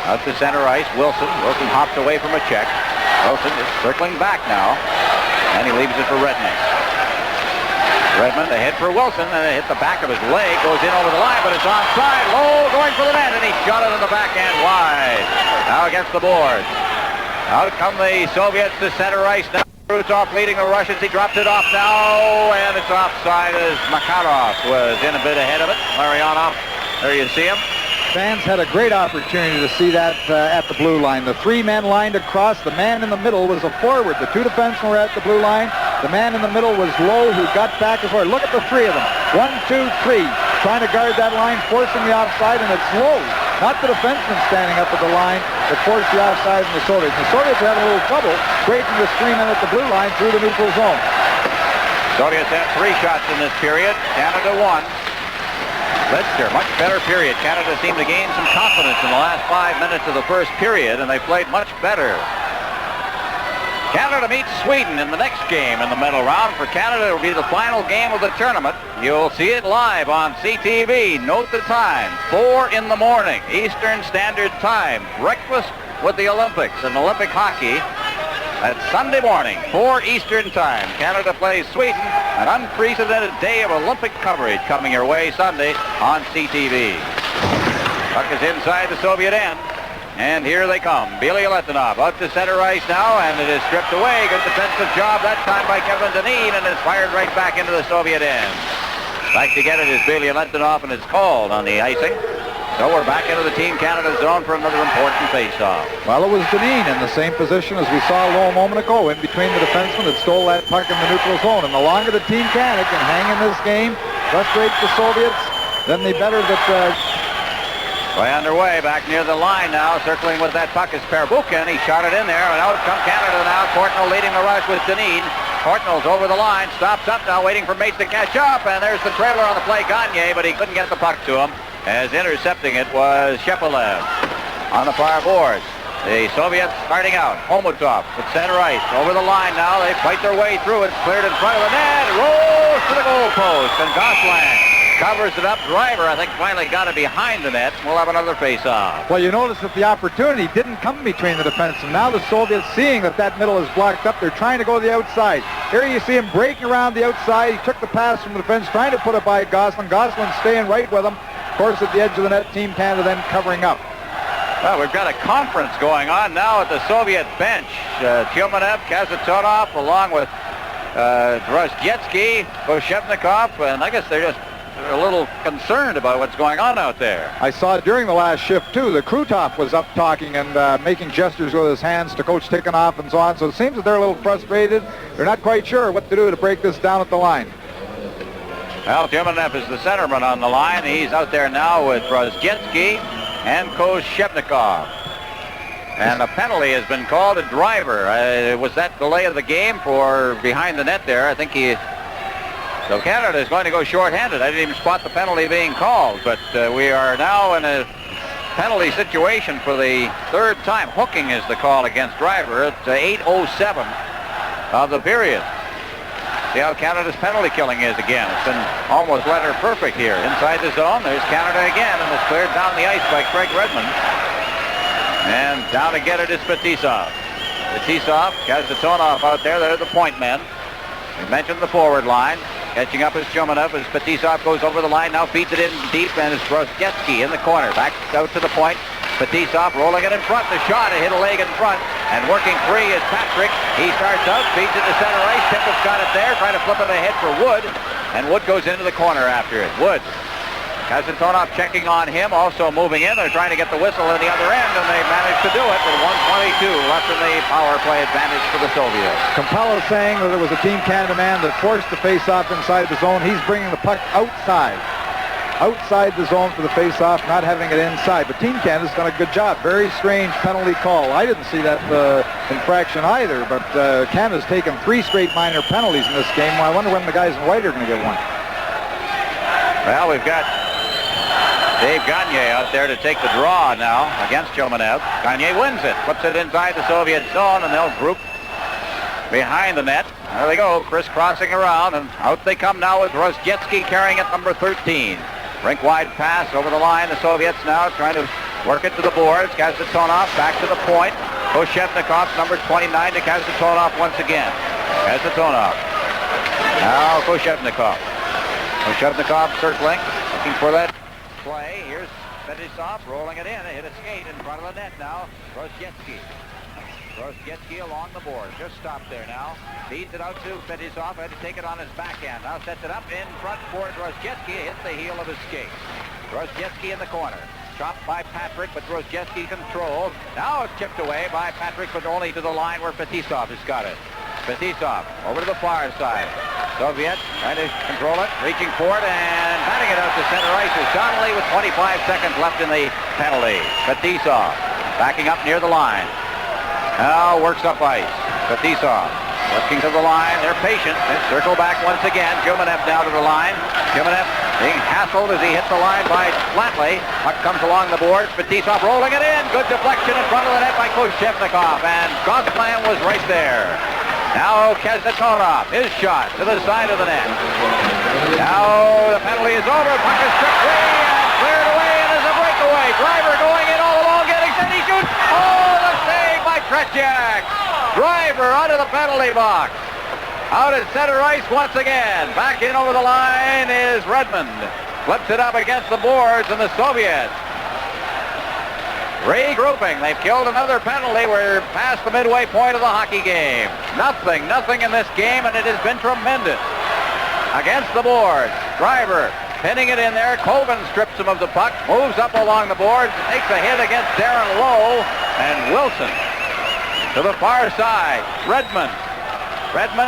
Out to center ice, Wilson. Wilson hops away from a check. Wilson is circling back now, and he leaves it for Redmond. Redmond ahead for Wilson, and it hit the back of his leg, goes in over the line, but it's onside. Lowe going for the net, and he shot it in the backhand wide. Now against the boards. Out come the Soviets to center ice now. Rutov leading the Russians. He drops it off now, and it's offside as Makarov was in a bit ahead of it. Larionov, there you see him. Fans had a great opportunity to see that at the blue line. The three men lined across. The man in the middle was a forward. The two defensemen were at the blue line. The man in the middle was Lowe, who got back as forward. Look at the three of them. 1, 2, 3. Trying to guard that line, forcing the offside, and it's Lowe, not the defenseman standing up at the line, that forced the offside in the Soviets. The Soviets are having a little trouble breaking the three men at the blue line through the neutral zone. Soviets had 3 shots in this period. Canada 1. Lidster, much better period. Canada seemed to gain some confidence in the last 5 minutes of the first period, and they played much better. Canada meets Sweden in the next game in the medal round. For Canada, it will be the final game of the tournament. You'll see it live on CTV. Note the time, 4 in the morning, Eastern Standard Time. Breakfast with the Olympics and Olympic hockey. That's Sunday morning, 4 Eastern Time. Canada plays Sweden. An unprecedented day of Olympic coverage coming your way Sunday on CTV. Puck is inside the Soviet end. And here they come. Billy Letinov out to center ice now, and it is stripped away. Good defensive job that time by Kevin Dineen, and it's fired right back into the Soviet end. Back to get it is Billy Letinov, and it's called on the icing. So we're back into the Team Canada zone for another important face-off. Well, it was Dineen in the same position as we saw a little moment ago, in between the defensemen that stole that puck in the neutral zone. And the longer the Team Canada can hang in this game, frustrate the Soviets, then the better that... Way underway, back near the line now, circling with that puck is Perbukin. He shot it in there, and out come Canada now. Courtnall leading the rush with Dineen. Courtnall's over the line, stops up now, waiting for Mates to catch up, and there's the trailer on the play, Gagne, but he couldn't get the puck to him, as intercepting it was Shepelev on the far boards. The Soviets starting out. Homutov with center ice. Over the line now. They fight their way through. It's cleared in front of the net. Rolls to the goal post, and Gosselin covers it up. Driver, I think, finally got it behind the net. We'll have another face-off. Well, you notice that the opportunity didn't come between the defensemen. Now the Soviets, seeing that middle is blocked up, they're trying to go to the outside. Here you see him breaking around the outside. He took the pass from the defense, trying to put it by Gosselin. Gosselin staying right with him. Of course, at the edge of the net, Team Canada then covering up. Well, we've got a conference going on now at the Soviet bench. Tyumenev, Kazatonov, along with Drozhetsky, Koshevnikov, and I guess they're just a little concerned about what's going on out there. I saw during the last shift, too, that Krutov was up talking and making gestures with his hands to Coach Tikhonov and so on. So it seems that they're a little frustrated. They're not quite sure what to do to break this down at the line. Well, Tyumenev is the centerman on the line. He's out there now with Drozhetsky and Koshevnikov. And a penalty has been called. A driver. Was that delay of the game for behind the net there? I think he... So Canada is going to go shorthanded. I didn't even spot the penalty being called, but we are now in a penalty situation for the third time. Hooking is the call against Driver at 8:07 of the period. See how Canada's penalty killing is again. It's been almost letter perfect here. Inside the zone, there's Canada again, and it's cleared down the ice by Craig Redmond. And down to get it is Fetisov. Fetisov, Kazatonov out there. They're the point men. We mentioned the forward line. Catching up is Tyumenev as Fetisov goes over the line. Now feeds it in deep, and it's Drozhetsky in the corner. Back out to the point. Fetisov rolling it in front. The shot, it hit a leg in front. And working free is Patrick. He starts out, feeds it to center ice. Tippet's got it there, trying to flip it ahead for Wood. And Wood goes into the corner after it. Wood. Kazatonov checking on him, also moving in. They're trying to get the whistle in the other end, and they managed to do it with 1:22 left in the power play advantage for the Soviets. Campello saying that it was a Team Canada man that forced the face-off inside the zone. He's bringing the puck outside the zone for the face-off, not having it inside. But Team Canada's done a good job. Very strange penalty call. I didn't see that infraction either, but Canada's taken 3 straight minor penalties in this game. Well, I wonder when the guys in white are going to get one. Well, we've got Dave Gagne out there to take the draw now against Tyumenev. Gagne wins it, puts it inside the Soviet zone, and they'll group behind the net. There they go, crisscrossing around, and out they come now with Drozhetsky carrying it, number 13. Rink-wide pass over the line. The Soviets now trying to work it to the boards. Kazatonov back to the point. Koshevnikov, number 29, to Kazatonov once again. Kazatonov. Now Koshevnikov. Koshevnikov circling, looking for that play. Here's Fetisov rolling it in. It hit a skate in front of the net now. Drozhetsky. Drozhetsky along the board. Just stopped there now. Feeds it out to Fetisov. Had to take it on his backhand. Now sets it up in front for Drozhetsky. Hits the heel of his skate. Drozhetsky in the corner. Chopped by Patrick, but Drozhetsky controlled. Now it's chipped away by Patrick, but only to the line where Fetisov has got it. Fetisov over to the far side. Soviet trying to control it, reaching for it, and batting it out to center ice is Donnelly with 25 seconds left in the penalty. Fetisov backing up near the line. Now works up ice. Fetisov working to the line. They're patient. They circle back once again. Tyumenev down to the line. Tyumenev being hassled as he hits the line by Flatley. Puck comes along the board. Fetisov rolling it in. Good deflection in front of the net by Koshevnikov, and Gosselin was right there. Now Kazatonov, his shot to the side of the net. Now the penalty is over. Puck is stripped free and cleared away, and there's a breakaway. Driver going in all along, getting set. He shoots. Oh, the save by Tretiak. Driver out of the penalty box. Out at center ice once again. Back in over the line is Redmond. Flips it up against the boards, and the Soviets regrouping. They've killed another penalty. We're past the midway point of the hockey game. Nothing in this game, and it has been tremendous. Against the boards, Driver pinning it in there. Colvin strips him of the puck, moves up along the boards, takes a hit against Darren Lowe, and Wilson to the far side. Redmond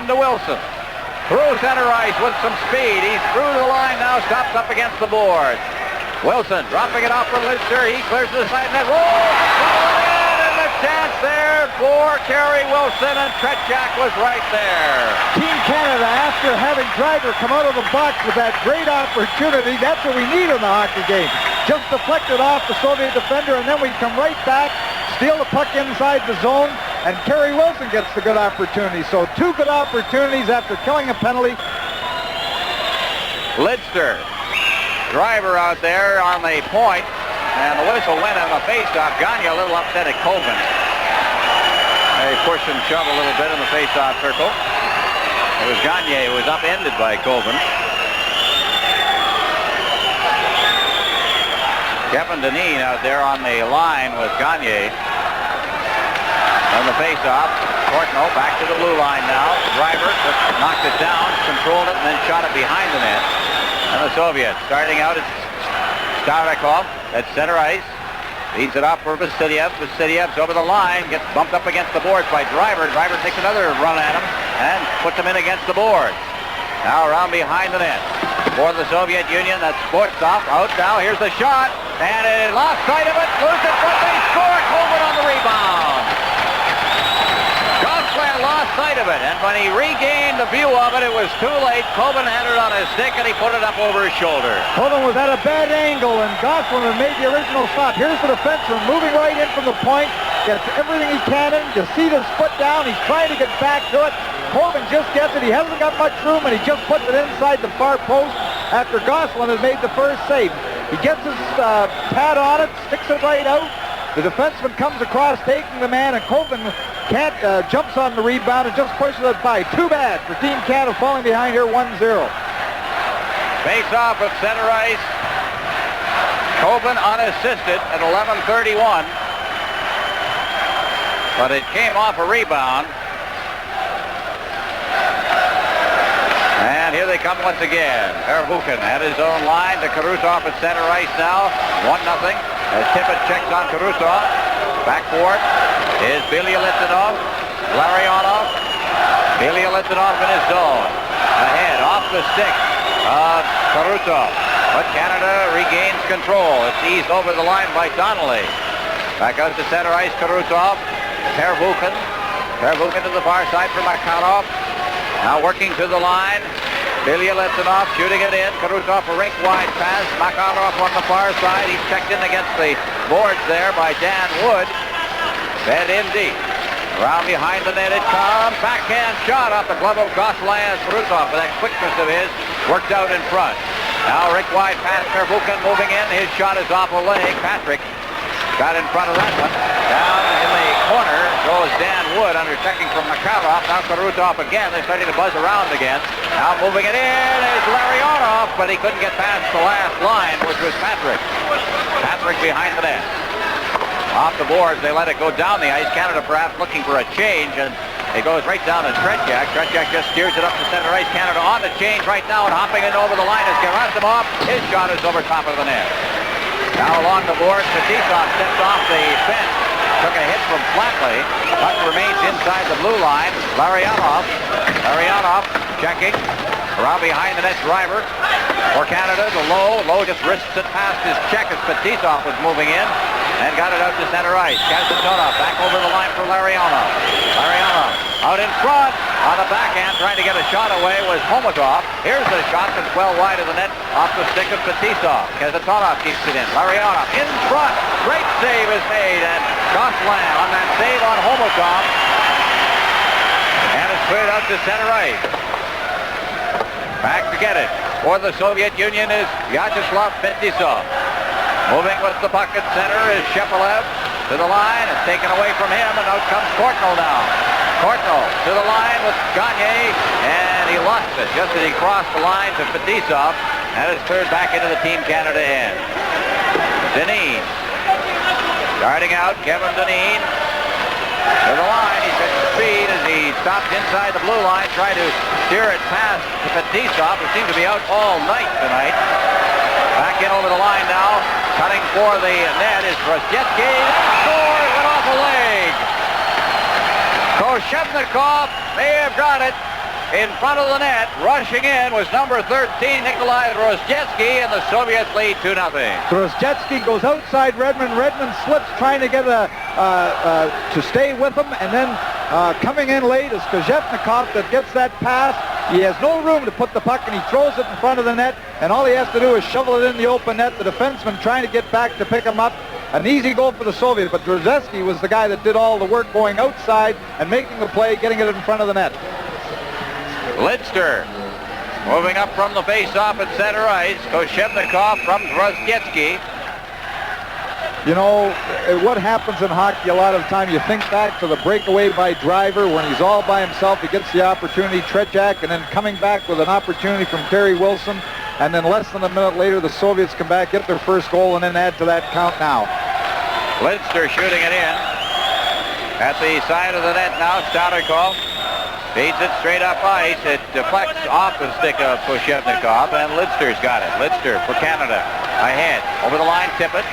to Wilson. Through center ice with some speed. He's through the line now, stops up against the boards. Wilson dropping it off for Lister. He clears to the side net. And the chance there for Kerry Wilson, and Tretiak was right there. Team Canada, after having Driver come out of the box with that great opportunity, that's what we need in the hockey game. Just deflected off the Soviet defender, and then we come right back, steal the puck inside the zone, and Kerry Wilson gets the good opportunity. So 2 good opportunities after killing a penalty. Lidster. Driver out there on the point, and the whistle went on the faceoff. Gagne a little upset at Colvin. They push and shove a little bit in the faceoff circle. It was Gagne who was upended by Colvin. Kevin Dineen out there on the line with Gagne. On the faceoff, Courtnall back to the blue line now. Driver knocked it down, controlled it, and then shot it behind the net. And the Soviets starting out, it's Starikov at center ice. Leads it off for Vasilyev. Vasilyev's over the line, gets bumped up against the boards by Driver. Driver takes another run at him and puts him in against the boards. Now around behind the net. For the Soviet Union, that's Sportsov out now. Here's the shot, and it lost sight of it. Lose it, but they score. Colvin on the rebound. Lost sight of it, and when he regained the view of it, it was too late. Colvin had it on his stick, and he put it up over his shoulder. Colvin was at a bad angle, and Gosselin had made the original stop. Here's the defenseman moving right in from the point, gets everything he can in. You see this foot down. He's trying to get back to it. Colvin just gets it. He hasn't got much room, and he just puts it inside the far post after Gosselin has made the first save. He gets his pad on it, sticks it right out. The defenseman comes across, taking the man, and Colvin jumps on the rebound and just pushes it by. Too bad for Team Canada falling behind here 1-0. Face off at center ice. Colvin unassisted at 11:31. But it came off a rebound. And here they come once again. Verhoeven at his own line to Karusov at center ice now. 1-0. As Tippett checks on Karusov. Back for it is Billy Litvinov. Larionov. Billy Litvinov in his zone. Ahead, off the stick of Karusov. But Canada regains control. It's eased over the line by Donnelly. Back out to center ice, Karusov. Verhoeven. Verhoeven to the far side for Makarov. Now working to the line. Billy Litvinov shooting it in. Karusov a rink-wide pass. Makarov on the far side. He's checked in against the boards there by Dan Wood. Fed in deep. Around behind the net it comes. Backhand shot off the glove of Gosselin. Karusov with that quickness of his worked out in front. Now rink-wide pass. Verhoeven moving in. His shot is off a leg. Patrick got in front of that one. Down in the corner goes Dan Wood under checking from Makarov. Now Karusov again. They're starting to buzz around again. Now moving it in is Larionov, but he couldn't get past the last line, which was Patrick. Patrick behind the net. Off the boards, they let it go down the ice. Canada perhaps looking for a change, and it goes right down to Tretiak. Tretiak just steers it up to center ice. Canada on the change right now, and hopping in over the line is Gerasimov. His shot is over top of the net. Now along the boards, Fetisov steps off the fence. Took a hit from Flatley. Puck remains inside the blue line. Larionov checking. Around behind the net, Driver. For Canada, the Lowe just risks it past his check as Fetisov was moving in. And got it out to center ice. Kasatonov back over the line for Larionov. Larionov out in front on the backhand, trying to get a shot away was Homotov. Here's the shot that's well wide of the net off the stick of Fetisov. Kasatonov keeps it in. Larionov in front. Great save is made, and Gosselin on that save on Homotov. And it's cleared out to center ice. Back to get it for the Soviet Union is Vyacheslav Fetisov. Moving with the puck at center is Shepelev to the line. It's taken away from him, and out comes Courtnall now. Courtnall to the line with Gagne, and he lost it just as he crossed the line to Fetisov, and it's cleared back into the Team Canada end. Dineen Starting out, Kevin Dineen to the line. He's got speed as he stopped inside the blue line, tried to steer it past Fetisov, who seems to be out all night tonight. Back in over the line now. Cutting for the net is Rozhetsky. Score! Went off a leg. Koshevnikov may have got it. In front of the net, rushing in, was number 13, Nikolai Rozhetsky, and the Soviets lead 2-0. Rozhetsky goes outside Redmond. Redmond slips, trying to get to stay with him, and then coming in late is Koshevnikov that gets that pass. He has no room to put the puck, and he throws it in front of the net, and all he has to do is shovel it in the open net. The defenseman trying to get back to pick him up. An easy goal for the Soviets, but Rozhetsky was the guy that did all the work going outside and making the play, getting it in front of the net. Lidster moving up from the face-off at center ice. Koshevnikov from Rozhetsky. You know, what happens in hockey a lot of the time, you think back to the breakaway by Driver when he's all by himself. He gets the opportunity, Tretiak, and then coming back with an opportunity from Terry Wilson. And then less than a minute later, the Soviets come back, get their first goal, and then add to that count now. Lidster shooting it in. At the side of the net now, Starikov feeds it straight up ice. It deflects off the stick of Koshevnikov, and Lidster's got it. Lidster for Canada. Ahead. Over the line, Tippett.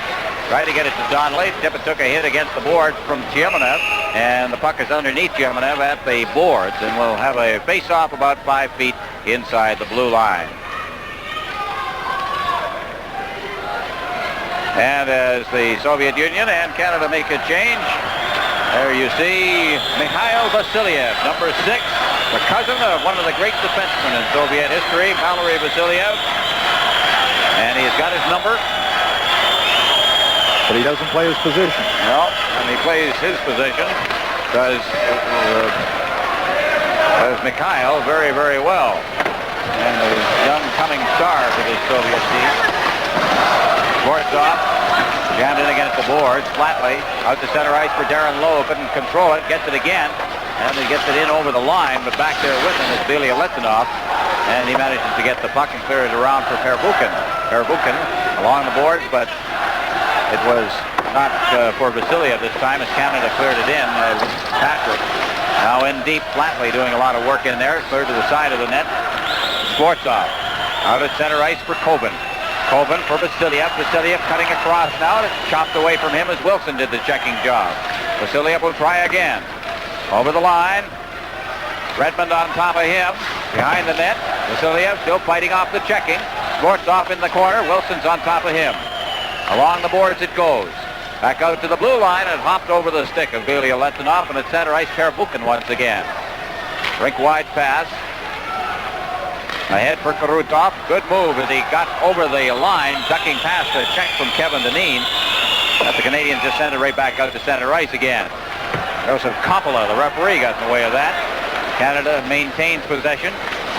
Tried to get it to Donnelly. Tippett took a hit against the boards from Tchemenev, and the puck is underneath Tchemenev at the boards, and we'll have a face-off about 5 feet inside the blue line. And as the Soviet Union and Canada make a change, there you see Mikhail Vasiliev, number 6, the cousin of one of the great defensemen in Soviet history, Valery Vasiliev. And he's got his number. But he doesn't play his position. No, and he plays his position because Mikhail very, very well. And a young coming star for this Soviet team. Gortsov jammed in against the boards. Flatley out to center ice for Darren Lowe. Couldn't control it. Gets it again. And he gets it in over the line. But back there with him is Billy Letinov. And he manages to get the puck and clear it around for Pervukin. Pervukin along the boards, but it was not for Vasiliev this time as Canada cleared it in. Patrick now in deep. Flatley doing a lot of work in there. Cleared to the side of the net. Skvortsov out at center ice for Coben. Coben for Vasiliev. Vasiliev cutting across now. It's chopped away from him as Wilson did the checking job. Vasiliev will try again. Over the line. Redmond on top of him. Behind the net. Vasiliev still fighting off the checking. Skvortsov in the corner. Wilson's on top of him. Along the boards it goes. Back out to the blue line and hopped over the stick of Billy Letinov, and at center ice, Pervukin once again. Rink-wide pass. Ahead for Krutov. Good move as he got over the line, ducking past a check from Kevin Dineen. But the Canadians just sent it right back out to center ice again. Joseph Coppola, the referee, got in the way of that. Canada maintains possession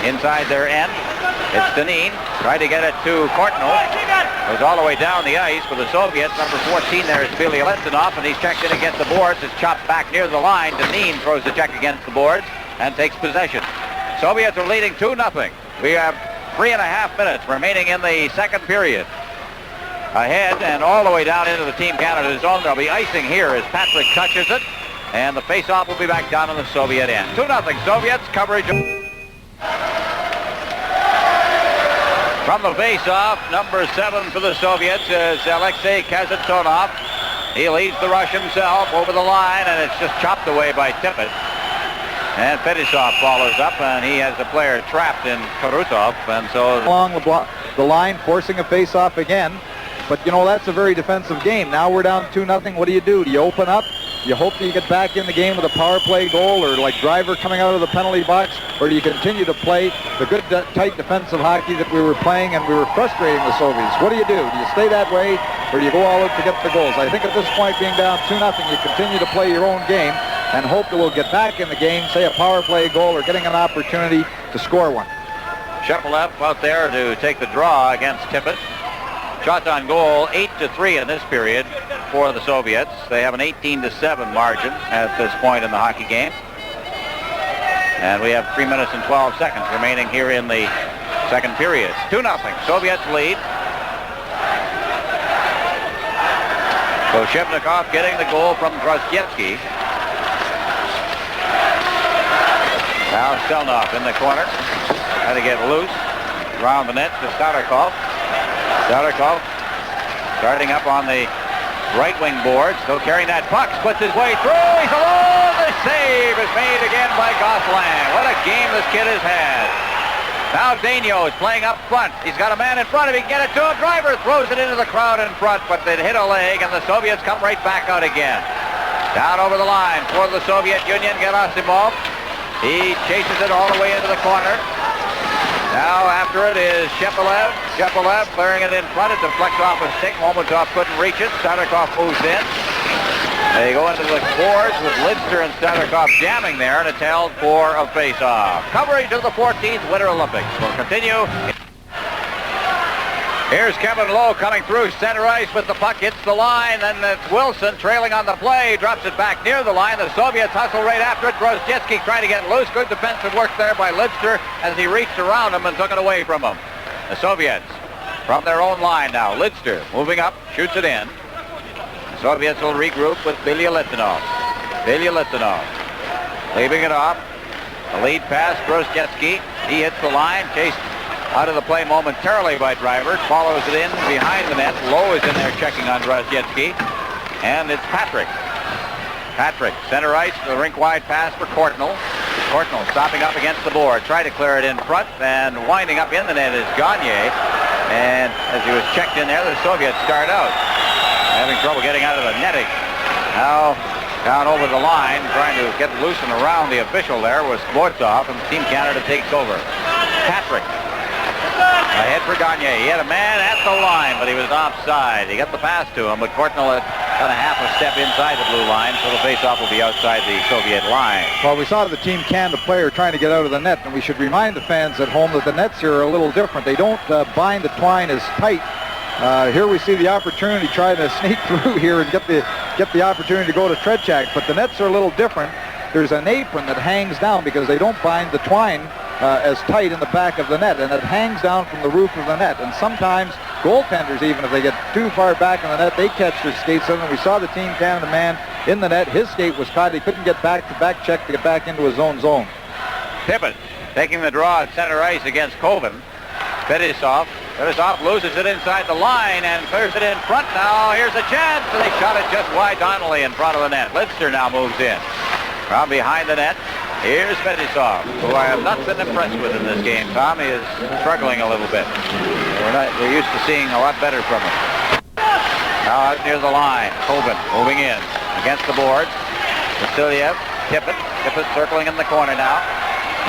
inside their end. It's Dineen. Tried to get it to Courtnall. Goes all the way down the ice for the Soviets. Number 14 there is Billy Letinov, and he's checked in against the boards. It's chopped back near the line. Dineen throws the check against the boards and takes possession. Soviets are leading 2-0. We have 3.5 minutes remaining in the second period. Ahead and all the way down into the Team Canada zone. There'll be icing here as Patrick touches it, and the face-off will be back down on the Soviet end. 2-0 Soviets. Coverage from the face-off. Number 7 for the Soviets is Alexei Kazatonov. He leads the rush himself over the line, and it's just chopped away by Tippett. And Fetisov follows up, and he has a player trapped in Krutov, and so along the line, forcing a face-off again. But, you know, that's a very defensive game. Now we're down 2-0. What do? Do you open up? You hope that you get back in the game with a power play goal or like Driver coming out of the penalty box? Or do you continue to play the good, tight defensive hockey that we were playing and we were frustrating the Soviets? What do? Do you stay that way or do you go all out to get the goals? I think at this point, being down 2-0, you continue to play your own game and hope that we'll get back in the game, say a power play goal or getting an opportunity to score one. Shepelev out there to take the draw against Tippett. Shots on goal, 8-3 in this period for the Soviets. They have an 18-7 margin at this point in the hockey game. And we have 3 minutes and 12 seconds remaining here in the second period. 2-0, Soviets lead. So Shevnikov getting the goal from Drozdetsky. Now Stelnov in the corner. Trying to get loose around the net to Starikov. Starikov starting up on the right wing board. Still carrying that puck. Splits his way through. He's alone. The save is made again by Gosselin. What a game this kid has had. Now Daigneault is playing up front. He's got a man in front of him. He can get it to him. Driver throws it into the crowd in front, but it hit a leg, and the Soviets come right back out again. Down over the line for the Soviet Union, Gerasimov. He chases it all the way into the corner. Now after it is Shepelev. Shepelev clearing it in front. It deflects off a stick. Momentov couldn't reach it. Starikov moves in. They go into the boards with Lidster and Starikov jamming there, and it's held for a face-off. Coverage of the 14th Winter Olympics will continue. Here's Kevin Lowe coming through center ice with the puck, hits the line, then it's Wilson trailing on the play, drops it back near the line. The Soviets hustle right after it. Drozdetsky trying to get loose. Good defensive work there by Lidster as he reached around him and took it away from him. The Soviets from their own line now. Lidster moving up, shoots it in. The Soviets will regroup with Bilya-Litvinov. Bilya-Litvinov leaving it off. The lead pass, Drozdetsky. He hits the line, chased out of the play momentarily by Driver, follows it in behind the net. Lowe is in there checking on Drozdetsky, and it's Patrick. Patrick, center ice, the rink-wide pass for Courtnall. Courtnall stopping up against the board, try to clear it in front, and winding up in the net is Gagne. And as he was checked in there, the Soviets start out, having trouble getting out of the netting. Now down over the line, trying to get loose and around the official there was Skvortsov, and Team Canada takes over. Patrick. Ahead for Gagne. He had a man at the line, but he was offside. He got the pass to him, but Courtnall had got a half a step inside the blue line, so the faceoff will be outside the Soviet line. Well, we saw the Team Canada player trying to get out of the net, and we should remind the fans at home that the nets here are a little different. They don't bind the twine as tight. Here we see the opportunity trying to sneak through here and get the opportunity to go to Tretiak, but the nets are a little different. There's an apron that hangs down because they don't bind the twine as tight in the back of the net, and it hangs down from the roof of the net. And sometimes goaltenders, even if they get too far back in the net, they catch their skates on. And we saw the Team Canada man in the net. His skate was caught. He couldn't get back to back check to get back into his own zone. Tippett taking the draw at center ice against Koven. Fetisov loses it inside the line and clears it in front. Now here's a chance, and they shot it just wide. Donnelly in front of the net. Lidster now moves in. From behind the net, here's Fetisov, who I have not been impressed with in this game. Tom, he is struggling a little bit. We're used to seeing a lot better from him. Now out near the line, Koven moving in against the boards. Vasiliev, Tippett circling in the corner now.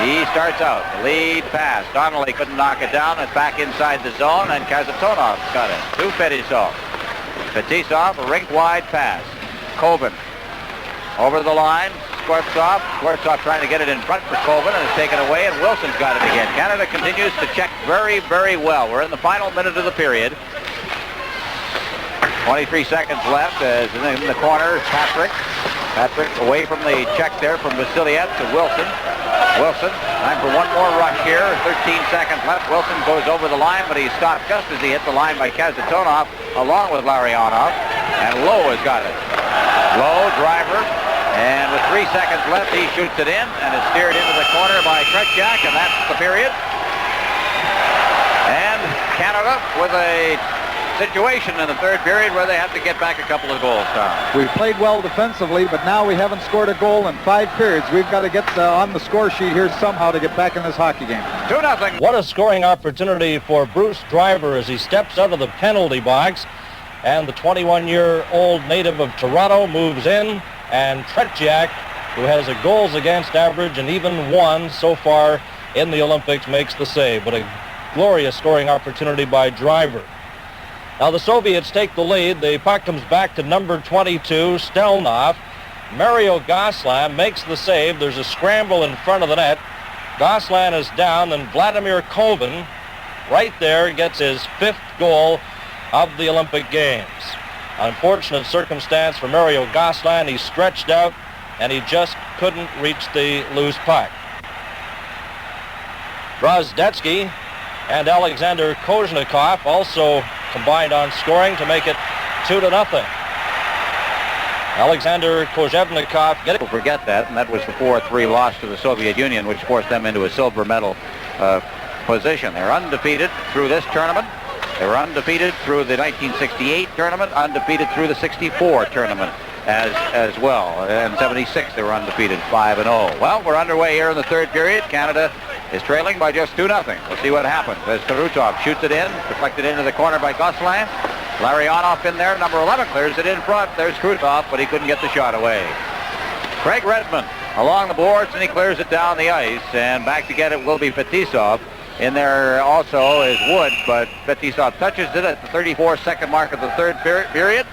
He starts out, the lead pass. Donnelly couldn't knock it down. It's back inside the zone, and Kazatonov's got it to Fetisov. Fetisov, a rink-wide pass. Koven over the line. Skvortsov trying to get it in front for Koven, and it's taken away, and Wilson's got it again. Canada continues to check very, very well. We're in the final minute of the period. 23 seconds left as in the corner is Patrick. Patrick away from the check there from Vasiliev to Wilson. Wilson, time for one more rush here. 13 seconds left. Wilson goes over the line, but he's stopped just as he hit the line by Kazatonov along with Larionov. And Lowe has got it. Lowe, Driver. And with 3 seconds left, he shoots it in, and it's steered into the corner by Tretiak, and that's the period. And Canada with a situation in the third period where they have to get back a couple of goals, Tom. We've played well defensively, but now we haven't scored a goal in 5 periods. We've got to get on the score sheet here somehow to get back in this hockey game. 2-0. What a scoring opportunity for Bruce Driver as he steps out of the penalty box, and the 21-year-old native of Toronto moves in. And Tretiak, who has a goals against average and even one so far in the Olympics, makes the save. But a glorious scoring opportunity by Driver. Now the Soviets take the lead. The puck comes back to number 22, Stelnov. Mario Gosselin makes the save. There's a scramble in front of the net. Gosselin is down, and Vladimir Koven right there gets his 5th goal of the Olympic Games. Unfortunate circumstance for Mario Gosselin. He stretched out, and he just couldn't reach the loose puck. Drozdetsky and Alexander Kozhnikov also combined on scoring to make it 2-0. Alexander Kozhevnikov getting... People forget that, and that was the 4-3 loss to the Soviet Union, which forced them into a silver medal position. They're undefeated through this tournament. They were undefeated through the 1968 tournament, undefeated through the 64 tournament as well. In 76, they were undefeated 5-0. Well, we're underway here in the third period. Canada is trailing by just 2-0. We'll see what happens as Tarutov shoots it in, deflected into the corner by Gosselin. Larionov in there, number 11, clears it in front. There's Krutov, but he couldn't get the shot away. Craig Redmond along the boards, and he clears it down the ice, and back to get it will be Fetisov. In there also is Wood, but Fetisov touches it at the 34-second mark of the third period.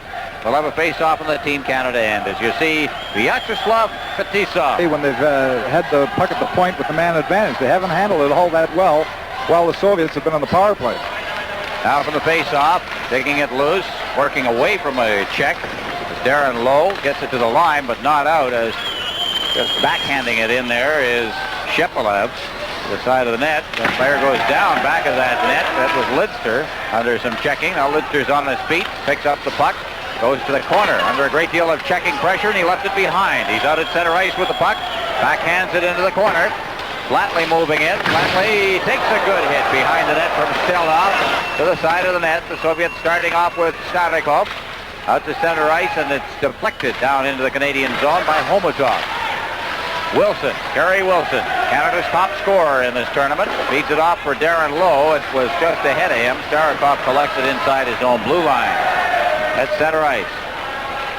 We'll have a face-off in the Team Canada end. As you see, Vyacheslav Fetisov. When they've had the puck at the point with the man advantage, they haven't handled it all that well, while the Soviets have been on the power play. Now from the face-off, taking it loose, working away from a check. As Darren Lowe gets it to the line, but not out, as just backhanding it in there is Shepelev. The side of the net. The player goes down back of that net. That was Lidster under some checking. Now Lidster's on his feet, picks up the puck, goes to the corner under a great deal of checking pressure, and he left it behind. He's out at center ice with the puck, backhands it into the corner. Flatley moving in. Flatley takes a good hit behind the net from Stelnov to the side of the net. The Soviets starting off with Starikov out to center ice, and it's deflected down into the Canadian zone by Homotov. Wilson, Gary Wilson, Canada's top scorer in this tournament, feeds it off for Darren Lowe. It was just ahead of him. Starikov collects it inside his own blue line. At center ice.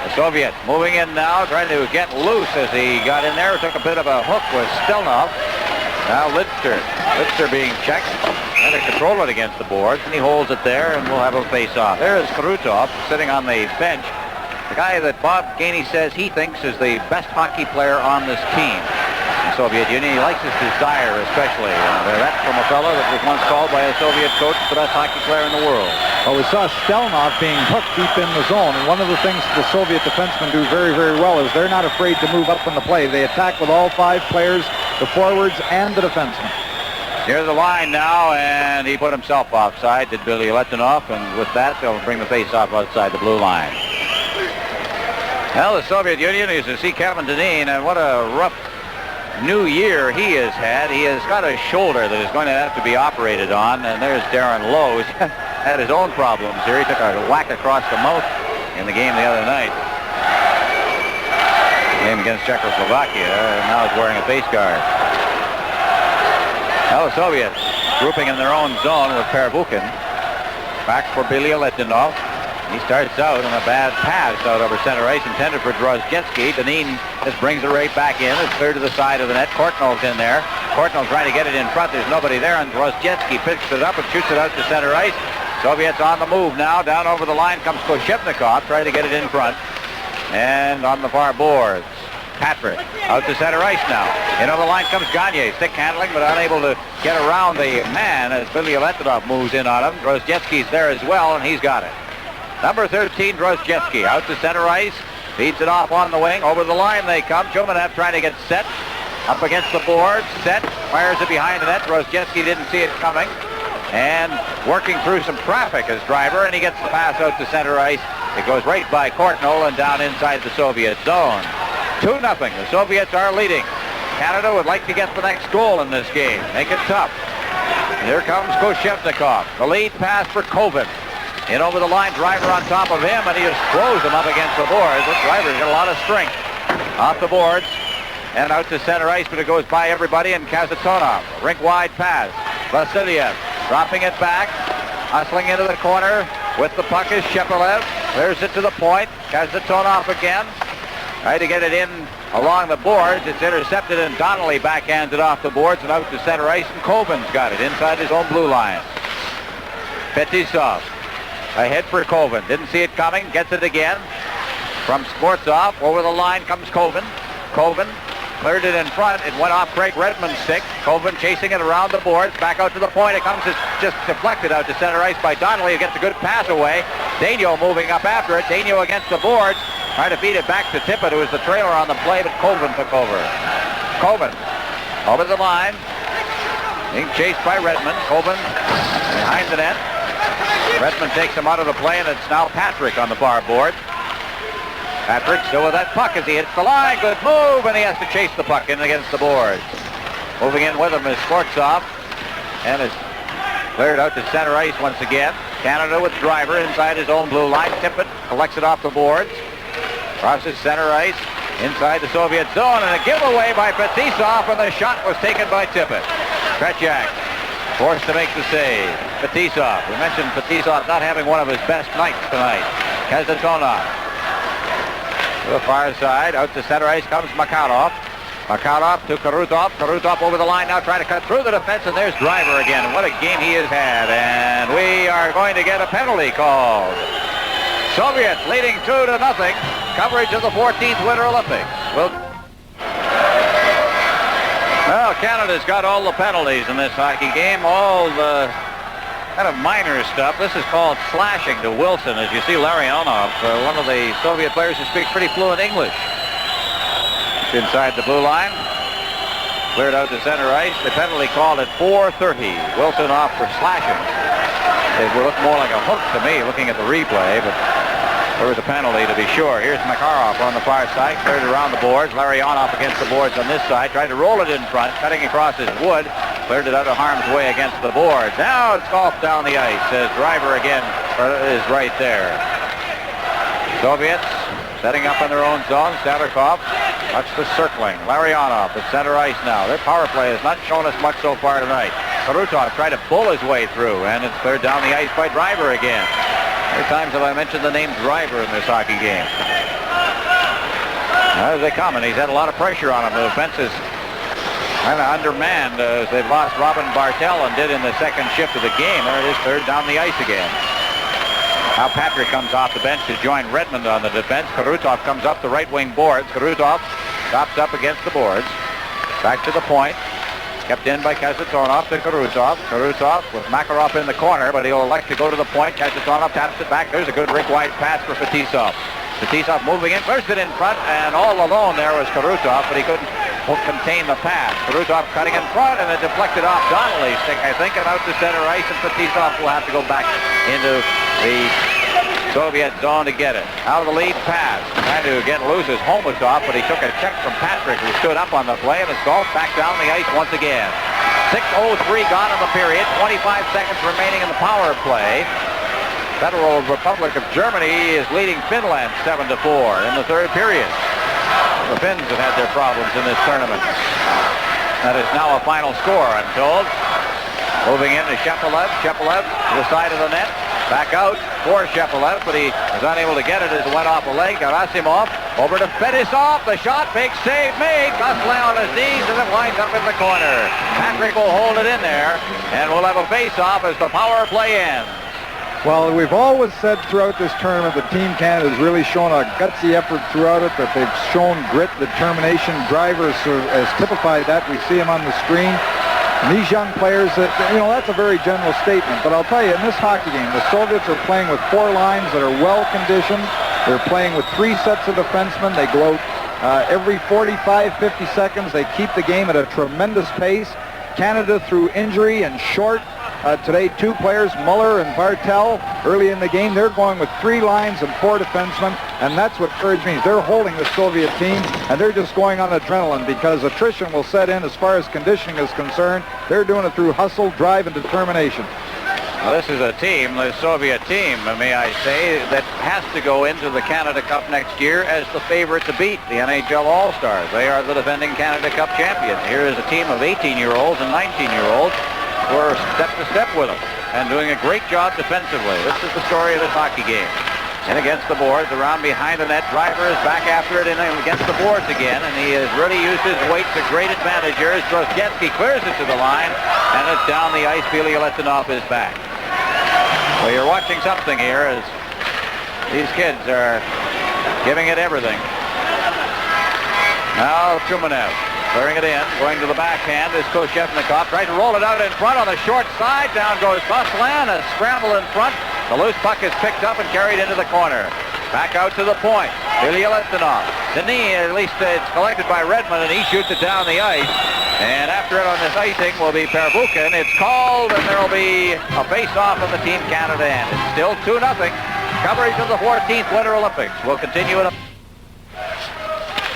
The Soviet moving in now, trying to get loose as he got in there. Took a bit of a hook with Stelnov. Now Lidster. Lidster being checked. Trying to control it against the boards, and he holds it there, and we'll have a face-off. There is Krutov sitting on the bench. The guy that Bob Gainey says he thinks is the best hockey player on this team in the Soviet Union. He likes his desire especially. That's from a fellow that was once called by a Soviet coach the best hockey player in the world. Well, we saw Stelnov being hooked deep in the zone, and one of the things the Soviet defensemen do very, very well is they're not afraid to move up in the play. They attack with all 5 players, the forwards and the defensemen. Near the line now, and he put himself offside, did Billy Letinov, and with that they'll bring the face-off outside the blue line. Well, the Soviet Union is to see Kevin Dineen, and what a rough new year he has had. He has got a shoulder that is going to have to be operated on, and there's Darren Lowe. He's had his own problems here. He took a whack across the mouth in the game the other night. Game against Czechoslovakia, and now he's wearing a face guard. Now the Soviets grouping in their own zone with Pervukin. Back for Billy Letinov. He starts out on a bad pass out over center ice, intended for Drozhetsky. Dineen just brings it right back in. It's clear to the side of the net. Kortnall's in there. Kortnall trying to get it in front. There's nobody there, and Drozhetsky picks it up and shoots it out to center ice. Soviets on the move now. Down over the line comes Koshevnikov, trying to get it in front. And on the far boards, Patrick out to center ice now. In over the line comes Gagne, stick handling, but unable to get around the man as Billy Letinov moves in on him. Drozhetsky's there as well, and he's got it. Number 13, Drozhetsky, out to center ice, feeds it off on the wing. Over the line they come. Chumanev trying to get set, up against the boards, set, fires it behind the net. Drozhetsky didn't see it coming, and working through some traffic as driver, and he gets the pass out to center ice. It goes right by Kortnall and down inside the Soviet zone. 2-0, the Soviets are leading. Canada would like to get the next goal in this game, make it tough. Here comes Koshevnikov, the lead pass for Kovin. In over the line, driver on top of him, and he just throws him up against the boards. This driver's got a lot of strength. Off the boards and out to center ice, but it goes by everybody, and Kazatonov. Rink-wide pass. Vasiliev dropping it back, hustling into the corner with the puck is Shepelev. There's it to the point. Kazatonov again. Trying to get it in along the boards. It's intercepted, and Donnelly backhands it off the boards and out to center ice, and Kovin's got it inside his own blue line. Fetisov. Ahead for Kovin. Didn't see it coming. Gets it again. From Sportsov. Over the line comes Kovin. Kovin cleared it in front. It went off Craig Redmond's stick. Kovin chasing it around the boards. Back out to the point. It comes just deflected out to center ice by Donnelly. He gets a good pass away. Daigneault moving up after it. Daigneault against the boards. Trying to feed it back to Tippett, who was the trailer on the play, but Kovin took over. Kovin over the line. Being chased by Redmond. Kovin behind the net. Redmond takes him out of the play, and it's now Patrick on the far board. Patrick still with that puck as he hits the line. Good move, and he has to chase the puck in against the boards. Moving in with him is Skvortsov, and is cleared out to center ice once again. Canada with Driver inside his own blue line. Tippett collects it off the boards. Crosses center ice inside the Soviet zone, and a giveaway by Fetisov, and the shot was taken by Tippett. Tretiak forced to make the save. Fetisov. We mentioned Fetisov not having one of his best nights tonight. Kazatonov. To the far side, out to center ice comes Makarov. Makarov to Karutov. Karutov over the line now trying to cut through the defense, and there's Driver again. And what a game he has had. And we are going to get a penalty called. Soviets leading 2-0. Coverage of the 14th Winter Olympics. Well, Canada's got all the penalties in this hockey game, all the kind of minor stuff. This is called slashing to Wilson, as you see Larionov, one of the Soviet players who speaks pretty fluent English. It's inside the blue line. Cleared out to center ice. The penalty called at 4:30. Wilson off for slashing. It would look more like a hook to me looking at the replay, but there was a penalty to be sure. Here's Makarov on the far side, cleared around the boards. Larionov against the boards on this side, tried to roll it in front, cutting across his wood, cleared it out of harm's way against the boards. Now it's golfed down the ice as Driver again is right there. Soviets setting up in their own zone. Sadarkov, watch the circling. Larionov at center ice now. Their power play has not shown us much so far tonight. Karutov tried to bull his way through, and it's cleared down the ice by Driver again. How many times have I mentioned the name Driver in this hockey game? As they come, and he's had a lot of pressure on him. The defense is kind of undermanned as they've lost Robin Bartel and did in the second shift of the game. There it is, third down the ice again. Now Patrick comes off the bench to join Redmond on the defense. Karutov comes up the right wing boards. Karutov stops up against the boards. Back to the point. Kept in by Kazatonov to Karutov. Karutov with Makarov in the corner, but he'll elect to go to the point. Kazatonov taps it back. There's a good rink-wide pass for Fetisov. Fetisov moving in, first it in front, and all alone there was Karutov, but he couldn't contain the pass. Karutov cutting in front, and it deflected off Donnelly's stick, I think, and out to center ice, and Fetisov will have to go back into the Soviet zone to get it. Out of the lead pass. Trying to get loose is Homatov, but he took a check from Patrick, who stood up on the play, and it's golfed back down the ice once again. 6:03 gone in the period. 25 seconds remaining in the power play. Federal Republic of Germany is leading Finland 7-4 in the third period. The Finns have had their problems in this tournament. That is now a final score, I'm told. Moving in to Shepelev. Shepelev to the side of the net. Back out for Shepelev, but he was unable to get it as it went off a leg. Gerasimov over to Fetisov. The shot, big save made. Gosselin on his knees, and it winds up in the corner. Patrick will hold it in there, and we'll have a face-off as the power play ends. Well, we've always said throughout this tournament that Team Canada has really shown a gutsy effort throughout it, that they've shown grit, determination. Drivers has typified that. We see him on the screen. And these young players, that's a very general statement. But I'll tell you, in this hockey game, the Soviets are playing with four lines that are well-conditioned. They're playing with three sets of defensemen. They go out every 45, 50 seconds. They keep the game at a tremendous pace. Canada, through injury and short, today, two players, Muller and Bartel, early in the game, they're going with three lines and four defensemen, and that's what courage means. They're holding the Soviet team, and they're just going on adrenaline because attrition will set in as far as conditioning is concerned. They're doing it through hustle, drive, and determination. Well, this is a team, the Soviet team, may I say, that has to go into the Canada Cup next year as the favorite to beat the NHL All-Stars. They are the defending Canada Cup champions. Here is a team of 18-year-olds and 19-year-olds who are step to step with them and doing a great job defensively. This is the story of this hockey game. In against the boards, around behind the net. Driver is back after it and against the boards again, and he has really used his weight to great advantage here as Drozdetsky clears it to the line, and it's down the ice. Filip-Letonov is back. Well, you're watching something here as these kids are giving it everything. Now Chumanev clearing it in, going to the backhand is Koshevnikov. Tries to roll it out in front on the short side. Down goes Gosselin. A scramble in front. The loose puck is picked up and carried into the corner. Back out to the point. Filip-Letonov. Denis, at least it's collected by Redmond, and he shoots it down the ice. And after it on this icing will be Pervukin. It's called, and there will be a face-off on the Team Canada end. It's still 2-0. Coverage of the 14th Winter Olympics will continue in a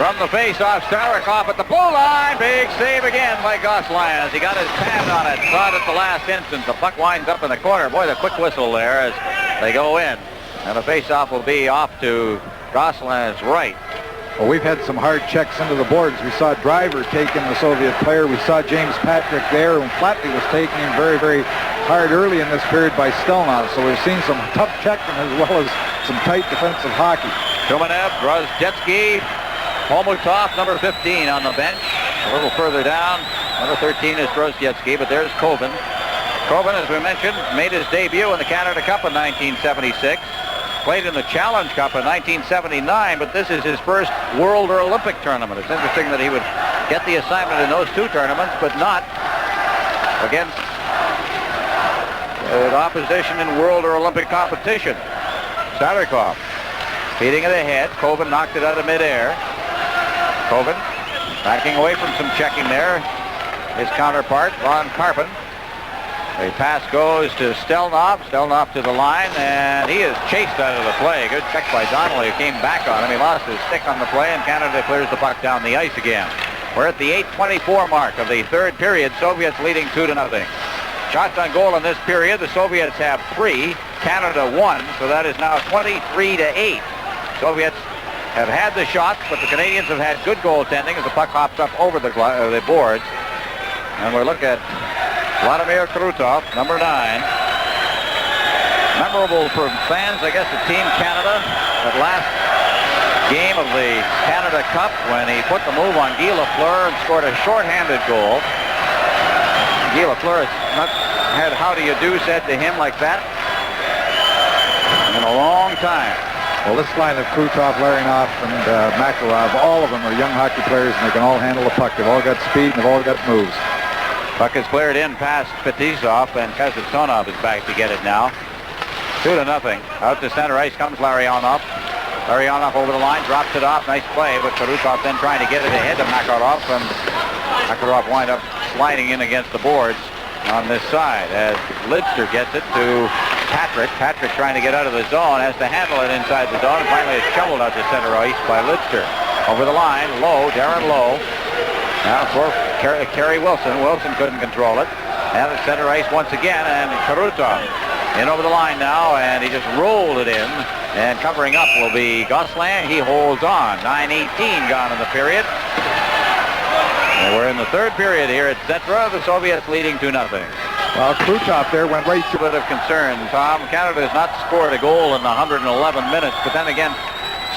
From the face-off, Starikoff at the blue line. Big save again by Gosselin. He got his pad on it. Saw it at the last instant. The puck winds up in the corner. Boy, the quick whistle there as they go in. And the face-off will be off to Gosselin's right. Well, we've had some hard checks into the boards. We saw Driver taking the Soviet player. We saw James Patrick there, and Flatley was taking him very, very hard early in this period by Stelnov. So we've seen some tough checking as well as some tight defensive hockey. Shumanev, Drozhetsky, Pomutov, number 15 on the bench. A little further down, number 13 is Drozhetsky, but there's Koven. Koven, as we mentioned, made his debut in the Canada Cup in 1976. Played in the Challenge Cup in 1979, but this is his first World or Olympic tournament. It's interesting that he would get the assignment in those two tournaments, but not against opposition in World or Olympic competition. Starikoff feeding it ahead. Koven knocked it out of midair. Koven backing away from some checking there. His counterpart, Ron Karpin. The pass goes to Stelnov. Stelnov to the line, and he is chased out of the play. Good check by Donnelly, who came back on him. He lost his stick on the play, and Canada clears the puck down the ice again. We're at the 8:24 mark of the third period. Soviets leading 2-0. Shots on goal in this period. The Soviets have 3, Canada 1, so that is now 23-8. Soviets have had the shots, but the Canadians have had good goaltending as the puck hops up over the boards. And we look at Vladimir Krutov, number 9. Memorable for fans, I guess, of Team Canada. That last game of the Canada Cup when he put the move on Guy Lafleur and scored a shorthanded goal. Guy Lafleur has not had how do you do said to him like that in a long time. Well, this line of Krutov, Larionov, and Makarov, all of them are young hockey players, and they can all handle the puck. They've all got speed, and they've all got moves. Puck is cleared in past Fetisov, and Kazatonov is back to get it now. 2-0. Out to center ice comes Larionov. Larionov over the line, drops it off. Nice play, but Krutov then trying to get it ahead to Makarov, and Makarov wind up sliding in against the boards on this side as Lidster gets it to Patrick. Patrick trying to get out of the zone, has to handle it inside the zone, and finally it's shoveled out to center ice by Lidster. Over the line, Lowe, Darren Lowe. Now for Kerry Wilson. Wilson couldn't control it. Now at center ice once again, and Krutov in over the line now, and he just rolled it in. And covering up will be Gosselin. He holds on. 9:18 gone in the period. And we're in the third period here at Zetra. The Soviets leading 2-0. Well, Krutov there went right through. A bit of concern, Tom. Canada has not scored a goal in 111 minutes, but then again,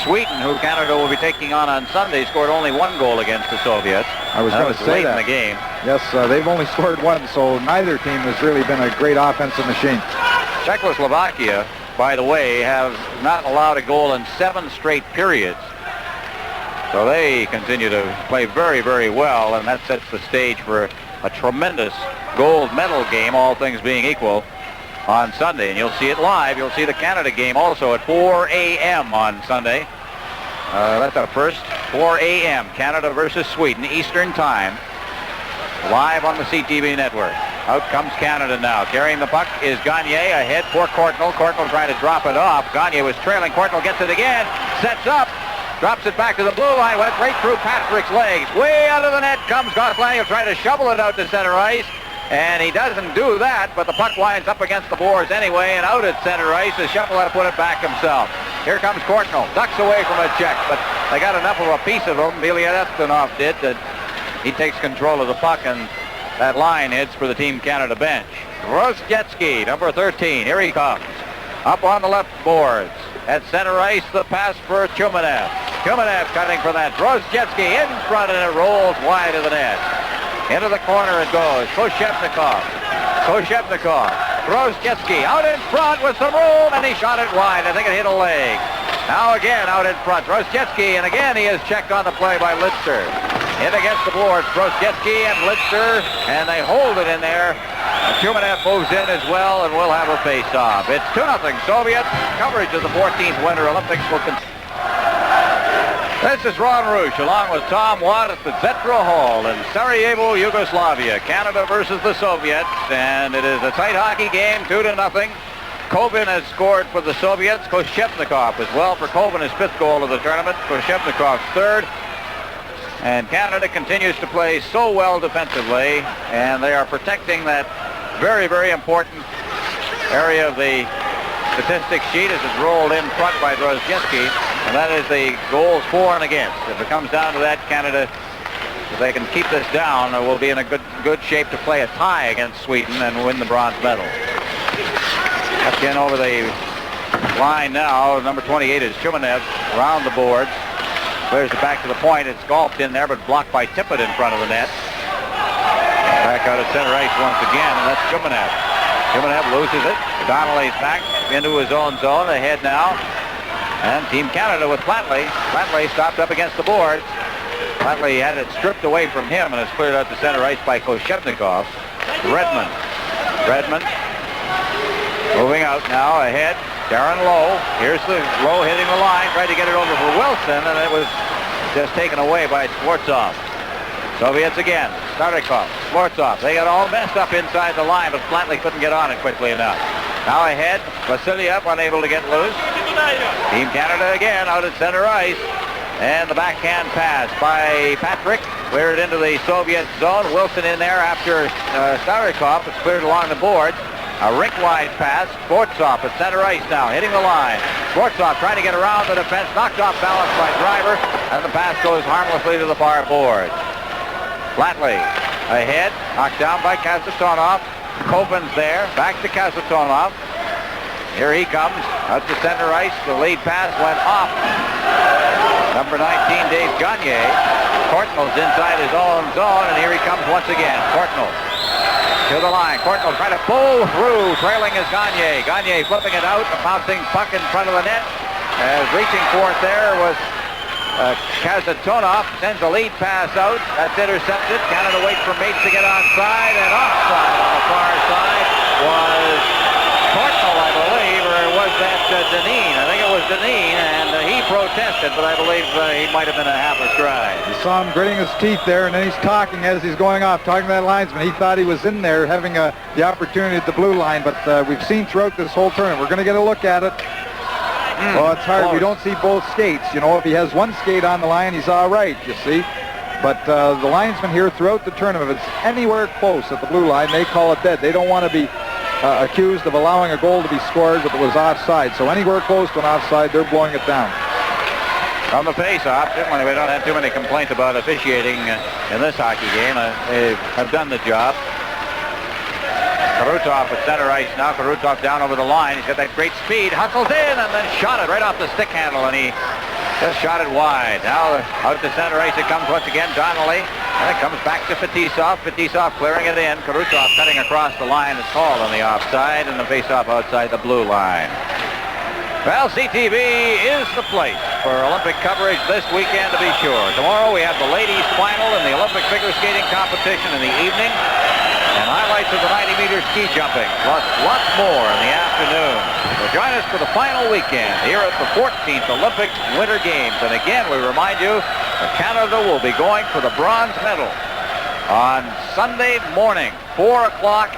Sweden, who Canada will be taking on Sunday, scored only 1 goal against the Soviets. I was going to say late that. in the game. Yes, they've only scored 1, so neither team has really been a great offensive machine. Czechoslovakia, by the way, have not allowed a goal in 7 straight periods. So they continue to play very, very well, and that sets the stage for a tremendous gold medal game, all things being equal, on Sunday. And you'll see it live. You'll see the Canada game also at 4 a.m. on Sunday. That's the first 4 a.m. Canada versus Sweden, Eastern Time, live on the CTV network. Out comes Canada now. Carrying the puck is Gagne ahead for Courtnall. Courtnall trying to drop it off. Gagne was trailing. Courtnall gets it again. Sets up. Drops it back to the blue line. Went right through Patrick's legs. Way out of the net comes Gosselin. He'll try to shovel it out to center ice. And he doesn't do that, but the puck winds up against the boards anyway, and out at center ice. The shuffle had to put it back himself. Here comes Courtnall. Ducks away from a check, but they got enough of a piece of him, Bielyanov did, that he takes control of the puck, and that line hits for the Team Canada bench. Drozhetsky, number 13. Here he comes. Up on the left boards. At center ice, the pass for Shumanev. Shumanev cutting for that. Drozhetsky in front, and it rolls wide of the net. Into the corner it goes. Koshevnikov. Drozhetsky out in front with some room, and he shot it wide. I think it hit a leg. Now again out in front. Drozhetsky, and again he is checked on the play by Lidster. In against the boards. Drozhetsky and Lidster, and they hold it in there. And Shumanev moves in as well, and we'll have a face-off. It's 2-0 Soviets. Coverage of the 14th Winter Olympics will continue. This is Ron Roosh along with Tom Watt at the Zetra Hall in Sarajevo, Yugoslavia. Canada versus the Soviets, and it is a tight hockey game, 2-0. Koven has scored for the Soviets. Koshevnikov as well for Koven, his 5th goal of the tournament. Koshevnikov's 3rd. And Canada continues to play so well defensively, and they are protecting that very, very important area of the statistics sheet as it's rolled in front by Drozhetsky, and that is the goals for and against. If it comes down to that, Canada, if they can keep this down, will be in a good shape to play a tie against Sweden and win the bronze medal. Up in over the line now, number 28 is Shumanev around the boards. Clears it back to the point. It's golfed in there, but blocked by Tippett in front of the net. Back out at center ice once again, and that's Shumanev. Shumanev loses it. Donnelly's back into his own zone. Ahead now. And Team Canada with Flatley. Flatley stopped up against the boards. Flatley had it stripped away from him, and it's cleared out to center ice by Koshevnikov. Redmond. Moving out now ahead. Darren Lowe. Here's the Lowe hitting the line. Tried to get it over for Wilson, and it was just taken away by Skvortsov. Soviets again. Starikov. Skvortsov. They got all messed up inside the line, but Flatley couldn't get on it quickly enough. Now ahead. Vasilyev unable to get loose. Team Canada again out at center ice. And the backhand pass by Patrick. Cleared into the Soviet zone. Wilson in there after Starikov. It's cleared along the boards. A rink-wide pass. Skvortsov at center ice now, hitting the line. Skvortsov trying to get around the defense, knocked off balance by Driver, and the pass goes harmlessly to the far board. Flatley ahead, knocked down by Kasatonov. Kopen's there, back to Kasatonov. Here he comes, out to center ice. The lead pass went off. Number 19, Dave Gagne. Courtnall's inside his own zone, and here he comes once again. Courtnall to the line. Courtnall trying to pull through, trailing is Gagne. Gagne flipping it out, a bouncing puck in front of the net. As reaching for it there was Kasatonov. Sends a lead pass out. That's intercepted. Canada waits for Mates to get onside, and offside on the far side was Courtnall, I believe, or was that Deneen? I think it was Deneen, and he protested, but I believe he might have been a half a stride. You saw him gritting his teeth there, and then he's talking as he's going off, talking to that linesman. He thought he was in there having the opportunity at the blue line, but we've seen throughout this whole tournament. We're going to get a look at it. Well, it's hard. We don't see both skates. You know, if he has one skate on the line, he's all right, you see. But the linesmen here throughout the tournament, if it's anywhere close at the blue line, they call it dead. They don't want to be accused of allowing a goal to be scored if it was offside. So anywhere close to an offside, they're blowing it down. On the face-off, certainly we don't have too many complaints about officiating in this hockey game. They have done the job. Karutov at center ice now. Karutov down over the line. He's got that great speed. Hustles in and then shot it right off the stick handle, and he just shot it wide. Now out to center ice it comes once again. Donnelly. And it comes back to Fetisov. Fetisov clearing it in. Karutov cutting across the line is called on the offside, and the face-off outside the blue line. Well, CTV is the place for Olympic coverage this weekend, to be sure. Tomorrow we have the ladies' final in the Olympic figure skating competition in the evening, and highlights of the 90-meter ski jumping, plus lots more in the afternoon. So join us for the final weekend here at the 14th Olympic Winter Games. And again, we remind you that Canada will be going for the bronze medal on Sunday morning, 4 o'clock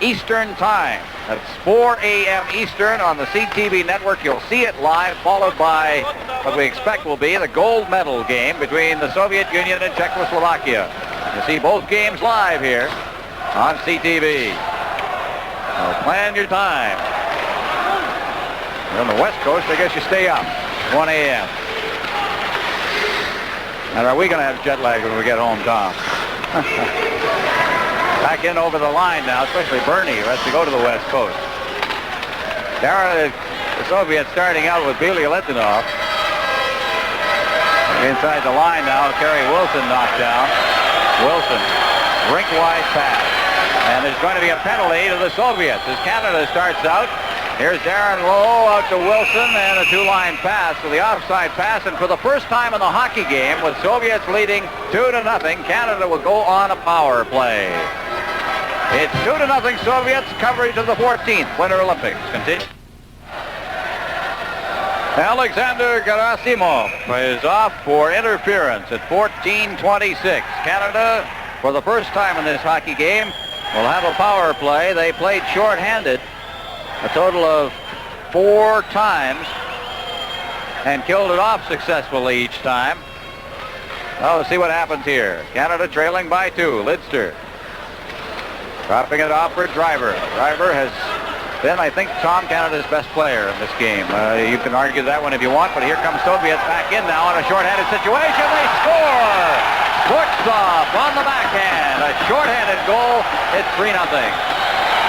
Eastern Time. That's 4 a.m. Eastern on the CTV network. You'll see it live, followed by what we expect will be the gold medal game between the Soviet Union and Czechoslovakia. You see both games live here on CTV. So plan your time. You're on the West Coast, I guess you stay up. 1 a.m. And are we going to have jet lag when we get home, Tom? Back in over the line now, especially Bernie, who has to go to the West Coast. There, the Soviets starting out with Billy Letinov. Inside the line now, Kerry Wilson knocked down. Wilson, rink-wide pass. And there's going to be a penalty to the Soviets as Canada starts out. Here's Darren Lowe out to Wilson, and a two-line pass to the offside pass. And for the first time in the hockey game, with Soviets leading 2-0, Canada will go on a power play. It's 2-0 Soviets. Coverage of the 14th Winter Olympics. Continue. Alexander Gerasimov is off for interference at 14:26. Canada, for the first time in this hockey game, will have a power play. They played short-handed a total of 4 times and killed it off successfully each time. Well, let's see what happens here. Canada trailing by 2. Lidster dropping it off for Driver. Driver has been, I think, Tom, Canada's best player in this game. You can argue that one if you want, but here comes Soviets back in now in a shorthanded situation. They score! Kortsov on the backhand. A shorthanded goal. It's 3-0.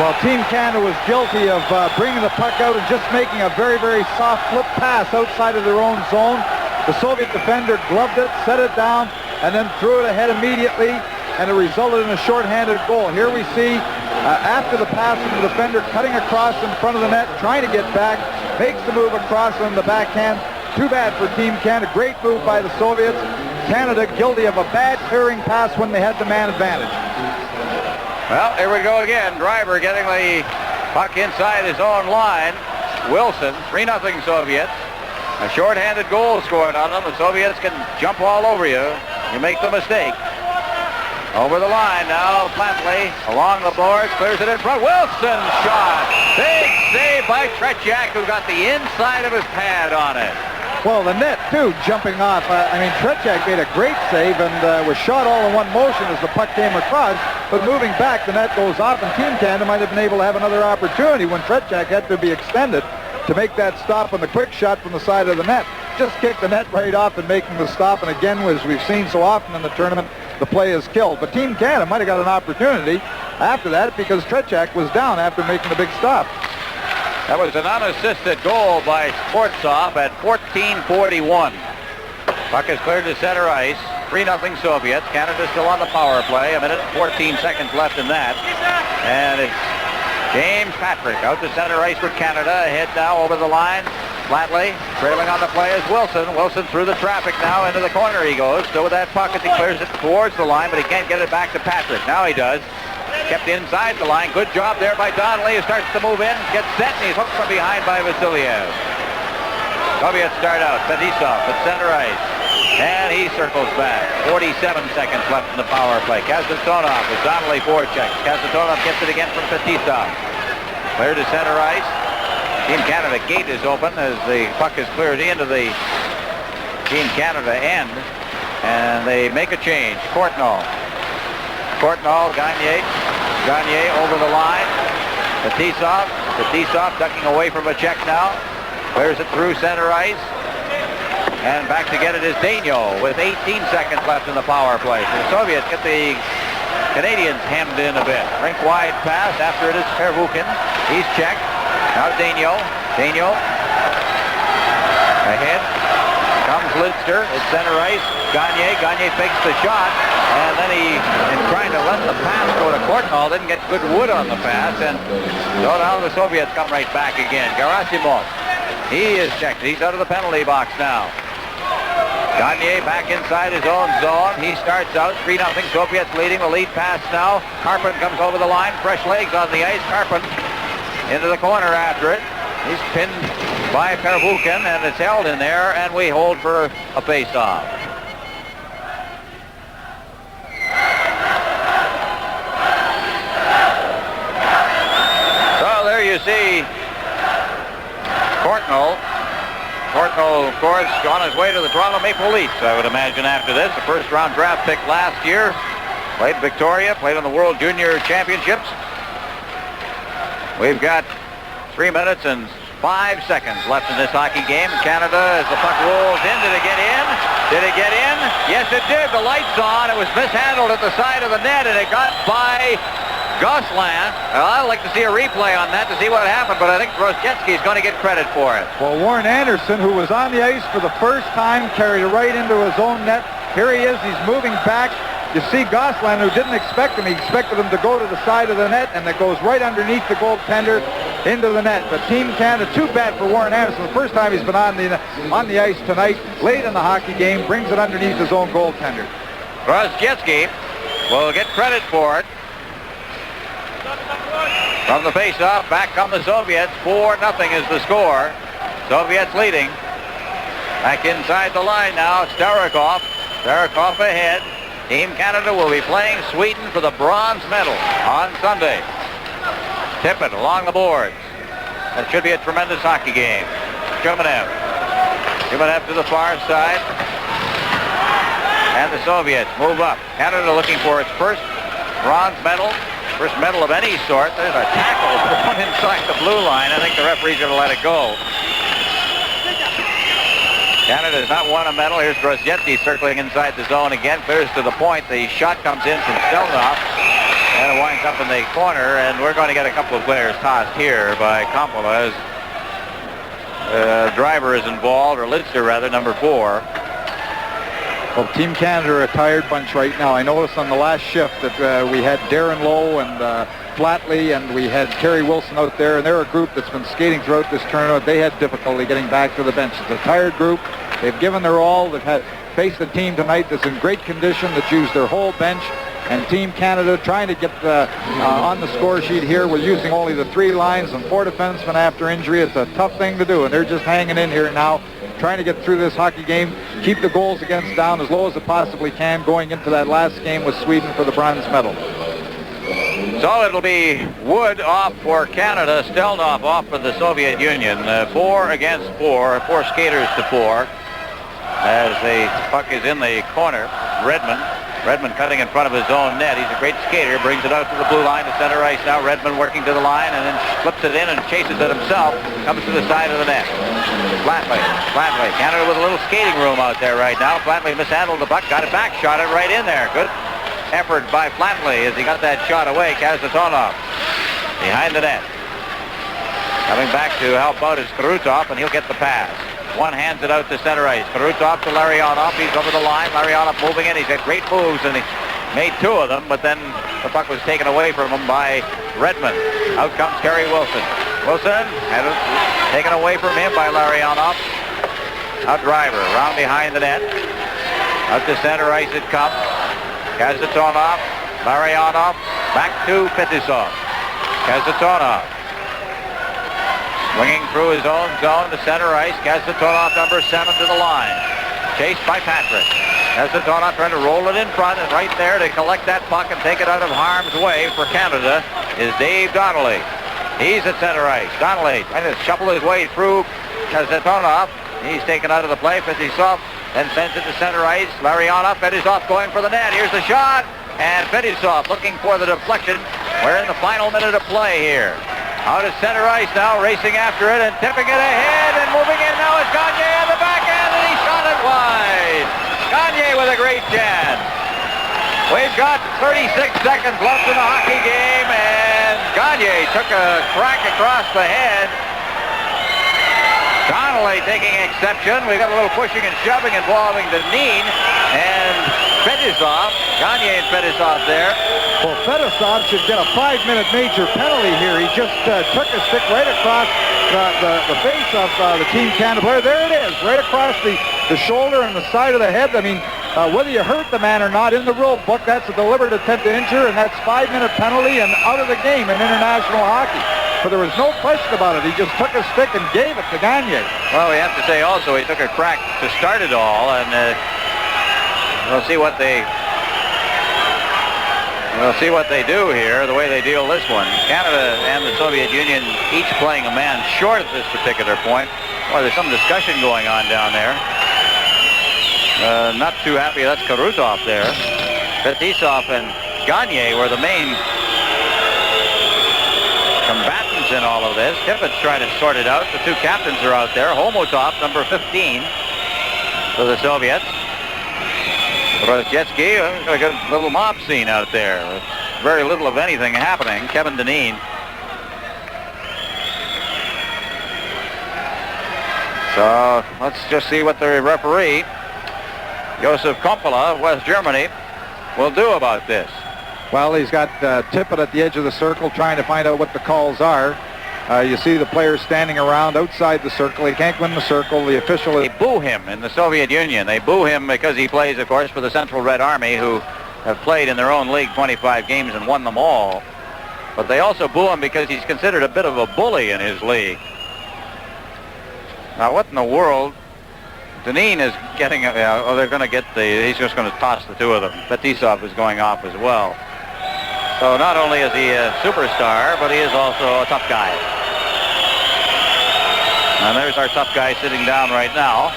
Well, Team Canada was guilty of bringing the puck out and just making a very, very soft flip pass outside of their own zone. The Soviet defender gloved it, set it down, and then threw it ahead immediately, and it resulted in a shorthanded goal. Here we see, after the pass from the defender, cutting across in front of the net, trying to get back, makes the move across on the backhand. Too bad for Team Canada. Great move by the Soviets. Canada guilty of a bad clearing pass when they had the man advantage. Well, here we go again. Driver getting the puck inside his own line. Wilson, 3-0 Soviets. A shorthanded goal scored on them. The Soviets can jump all over you. You make the mistake. Over the line now, Platley along the boards, clears it in front. Wilson shot. Big save by Tretiak, who got the inside of his pad on it. Well, the net, too, jumping off. I mean, Tretiak made a great save and was shot all in one motion as the puck came across. But moving back, the net goes off, and Team Canada might have been able to have another opportunity when Tretiak had to be extended to make that stop on the quick shot from the side of the net. Just kicked the net right off and making the stop. And again, as we've seen so often in the tournament, the play is killed. But Team Canada might have got an opportunity after that because Tretiak was down after making the big stop. That was an unassisted goal by Kortsov at 14:41. Puck is cleared to center ice. 3-0 Soviets. Canada still on the power play. 1 minute and 14 seconds left in that. And it's James Patrick out to center ice for Canada. Ahead now over the line. Flatley trailing on the play is Wilson. Wilson through the traffic now. Into the corner he goes. Still with that puck as he clears it towards the line, but he can't get it back to Patrick. Now he does. Kept inside the line. Good job there by Donnelly, who starts to move in, gets set, and he's hooked from behind by Vasiliev. Soviets start out. Fetisov at center ice. And he circles back. 47 seconds left in the power play. Kazatonov with Donnelly forechecks. Kazatonov gets it again from Fetisov. Cleared to center ice. Team Canada gate is open as the puck is cleared into the Team Canada end. And they make a change. Courtnall, Gagne. Gagne over the line. Fetisov ducking away from a check now. Clears it through center ice. And back to get it is Daigneault with 18 seconds left in the power play. So the Soviets get the Canadians hemmed in a bit. Rink wide pass. After it is Pervukin. He's checked. Now Daigneault. Ahead comes Lidster at center ice. Gagne fakes the shot. And then he, in trying to let the pass go to Courtnall, didn't get good wood on the pass. And so now the Soviets come right back again. Gerasimov. He is checked. He's out of the penalty box now. Gagne back inside his own zone. He starts out 3-0 Soviets leading the lead pass now. Carpin comes over the line. Fresh legs on the ice. Carpin into the corner after it. He's pinned by Pervukin, and it's held in there, and we hold for a face-off. So there you see Courtnall, of course, on his way to the Toronto Maple Leafs, I would imagine, after this. A first-round draft pick last year. Played Victoria, played on the World Junior Championships. We've got 3 minutes and 5 seconds left in this hockey game. Canada, as the puck rolls in, did it get in? Did it get in? Yes, it did. The light's on. It was mishandled at the side of the net, and it got by Gosselin. Well, I'd like to see a replay on that to see what happened, but I think Rosgetski is going to get credit for it. Well, Warren Anderson, who was on the ice for the first time, carried it right into his own net. Here he is. He's moving back. You see Gosselin, who didn't expect him. He expected him to go to the side of the net, and it goes right underneath the goaltender into the net. But Team Canada, too bad for Warren Anderson. The first time he's been on the ice tonight, late in the hockey game, brings it underneath his own goaltender. Rosgetski will get credit for it. From the face-off, back come the Soviets. 4-0 is the score. Soviets leading. Back inside the line now. Starikov ahead. Team Canada will be playing Sweden for the bronze medal on Sunday. Tippett along the boards. That should be a tremendous hockey game. Shumanev to the far side. And the Soviets move up. Canada looking for its first bronze medal, first medal of any sort. There's a tackle thrown inside the blue line. I think the referee's going to let it go. Canada has not won a medal. Here's Grosjetski circling inside the zone again. Clears to the point. The shot comes in from Stelnoff. And it winds up in the corner. And we're going to get a couple of players tossed here by Kompola as driver is involved, or Lidster rather, number 4. Well, Team Canada are a tired bunch right now. I noticed on the last shift that we had Darren Lowe and Flatley, and we had Terry Wilson out there, and they're a group that's been skating throughout this tournament. They had difficulty getting back to the bench. It's a tired group. They've given their all. They've faced a team tonight that's in great condition, that's used their whole bench. And Team Canada trying to get on the score sheet here. We're using only the 3 lines and 4 defensemen after injury. It's a tough thing to do, and they're just hanging in here now, trying to get through this hockey game, keep the goals against down as low as it possibly can, going into that last game with Sweden for the bronze medal. So it'll be Wood off for Canada, Stelnoff off for the Soviet Union. 4 against 4, 4 skaters to 4. As the puck is in the corner, Redmond cutting in front of his own net. He's a great skater, brings it out to the blue line to center ice now. Redmond working to the line and then flips it in and chases it himself. Comes to the side of the net. Flatley. Canada with a little skating room out there right now. Flatley mishandled the puck, got it back, shot it right in there. Good effort by Flatley as he got that shot away. Kazatonov behind the net. Coming back to help out is Krutov, and he'll get the pass. One hands it out to center ice. Krutov to Larionov. He's over the line. Larionov moving in. He's got great moves, and he made 2 of them, but then the puck was taken away from him by Redmond. Out comes Kerry Wilson. Wilson had it taken away from him by Larionov. Out Driver, around behind the net. Out to center ice it comes. Kazatonov, Larionov, back to Fetisov. Kazatonov. Swinging through his own zone to center ice. Kazatonov, number 7, to the line. Chased by Patrick. Kazatonov trying to roll it in front, and right there to collect that puck and take it out of harm's way for Canada is Dave Donnelly. He's at center ice. Donnelly trying to shuffle his way through Kazatonov. He's taken out of the play. Fetisov then sends it to center ice. Larionov, Fetisov going for the net. Here's the shot. And Fetisov looking for the deflection. We're in the final minute of play here. Out of center ice now, racing after it and tipping it ahead and moving in now is Gagne on the backhand, and he shot it wide. Gagne with a great chance. We've got 36 seconds left in the hockey game, and Gagne took a crack across the head. Donnelly taking exception. We've got a little pushing and shoving involving Dineen and Fetisov. Gagne and Fetisov there. Well, Fetisov should get a 5-minute major penalty here. He just took his stick right across the face of the Team Canada player. There it is, right across the shoulder and the side of the head. I mean, whether you hurt the man or not, in the rule book, that's a deliberate attempt to injure, and that's 5-minute penalty and out of the game in international hockey. But there was no question about it. He just took his stick and gave it to Gagne. Well, we have to say also he took a crack to start it all, and we'll see what they do here, the way they deal this one. Canada and the Soviet Union each playing a man short at this particular point. Well, there's some discussion going on down there. Not too happy. That's Krutov there. Fetisov and Gagne were the main combatants in all of this. Tippett's trying to sort it out. The 2 captains are out there. Homotov, number 15 for the Soviets. Grosjetski, got a good little mob scene out there. Very little of anything happening. Kevin Dineen. So let's just see what the referee, Josef Kompola of West Germany, will do about this. Well, he's got Tippett at the edge of the circle trying to find out what the calls are. You see the players standing around outside the circle. He can't win the circle. The official is... They boo him in the Soviet Union. They boo him because he plays, of course, for the Central Red Army, who have played in their own league 25 games and won them all. But they also boo him because he's considered a bit of a bully in his league. Now, what in the world? Dineen is getting... they're going to get the... He's just going to toss the 2 of them. Fetisov is going off as well. So not only is he a superstar, but he is also a tough guy. And there's our tough guy sitting down right now.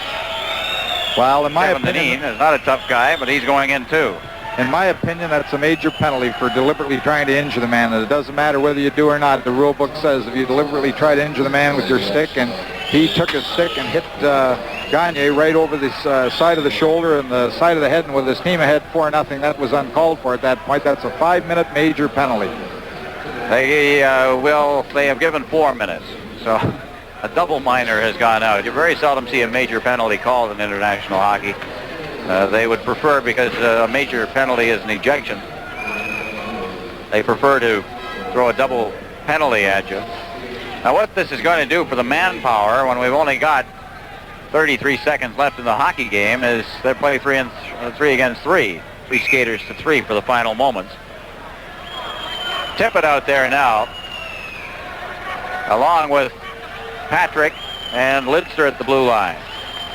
Well, in my Kevin opinion, Dineen is not a tough guy, but he's going in too. in my opinion, that's a major penalty for deliberately trying to injure the man. And it doesn't matter whether you do or not. The rule book says if you deliberately try to injure the man with your stick, and he took his stick and hit Gagne right over the side of the shoulder and the side of the head, and with his team ahead 4-0, that was uncalled for at that point. That's a 5-minute major penalty. They have given 4 minutes, so a double minor has gone out. You very seldom see a major penalty called in international hockey. They would prefer, because a major penalty is an ejection, they prefer to throw a double penalty at you. Now what this is going to do for the manpower when we've only got 33 seconds left in the hockey game is they play 3 against 3. 3 skaters to 3 for the final moments. Tippett out there now, along with Patrick and Lidster at the blue line.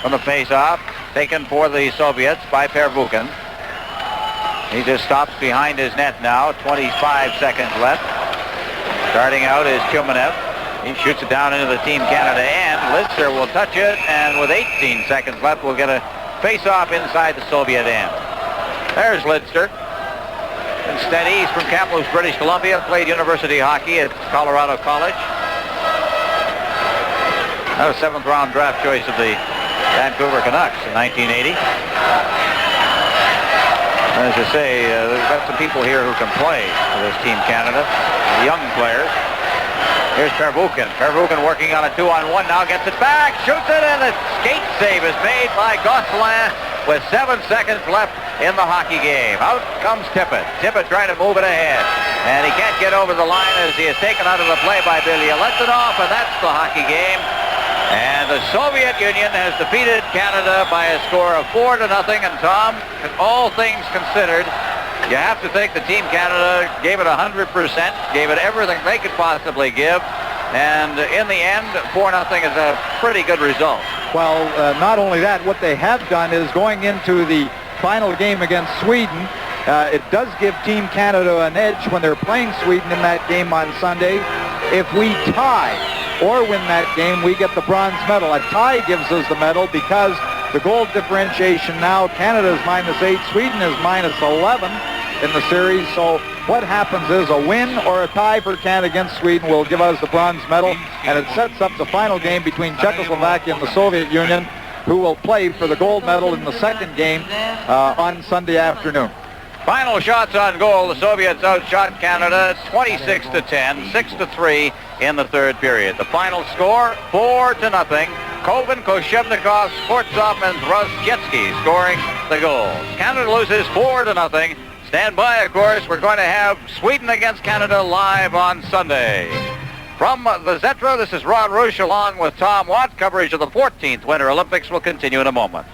From the face-off, taken for the Soviets by Pervukin. He just stops behind his net now. 25 seconds left. Starting out is Kumanev. He shoots it down into the Team Canada end. Lidster will touch it, and with 18 seconds left, we'll get a face-off inside the Soviet end. There's Lidster. Instead, he's from Kamloops, British Columbia. Played university hockey at Colorado College. That was 7th round draft choice of the Vancouver Canucks in 1980. As I say, we've got some people here who can play for this Team Canada, young players. Here's Pervukin. Pervukin working on a 2-on-1 now, gets it back, shoots it, and the skate save is made by Gosselin with 7 seconds left in the hockey game. Out comes Tippett. Tippett trying to move it ahead, and he can't get over the line as he is taken out of the play by Billy Letonov, and that's the hockey game. And the Soviet Union has defeated Canada by a score of 4-0. And Tom, all things considered, you have to think the Team Canada gave it 100%, gave it everything they could possibly give. And in the end, 4-0 is a pretty good result. Well, not only that, what they have done is going into the final game against Sweden, it does give Team Canada an edge when they're playing Sweden in that game on Sunday. If we tie or win that game, we get the bronze medal. A tie gives us the medal because the goal differentiation now, Canada is -8, Sweden is -11 in the series. So what happens is a win or a tie for Canada against Sweden will give us the bronze medal, and it sets up the final game between Czechoslovakia and the Soviet Union, who will play for the gold medal in the second game on Sunday afternoon. Final shots on goal. The Soviets outshot Canada 26-10, 6-3 in the third period. The final score, 4-0. Koven, Koshevnikov, Sportsov, and Drozhetsky scoring the goals. Canada loses 4-0. Stand by, of course. We're going to have Sweden against Canada live on Sunday. From the Zetra, this is Ron Roosh along with Tom Watt. Coverage of the 14th Winter Olympics will continue in a moment.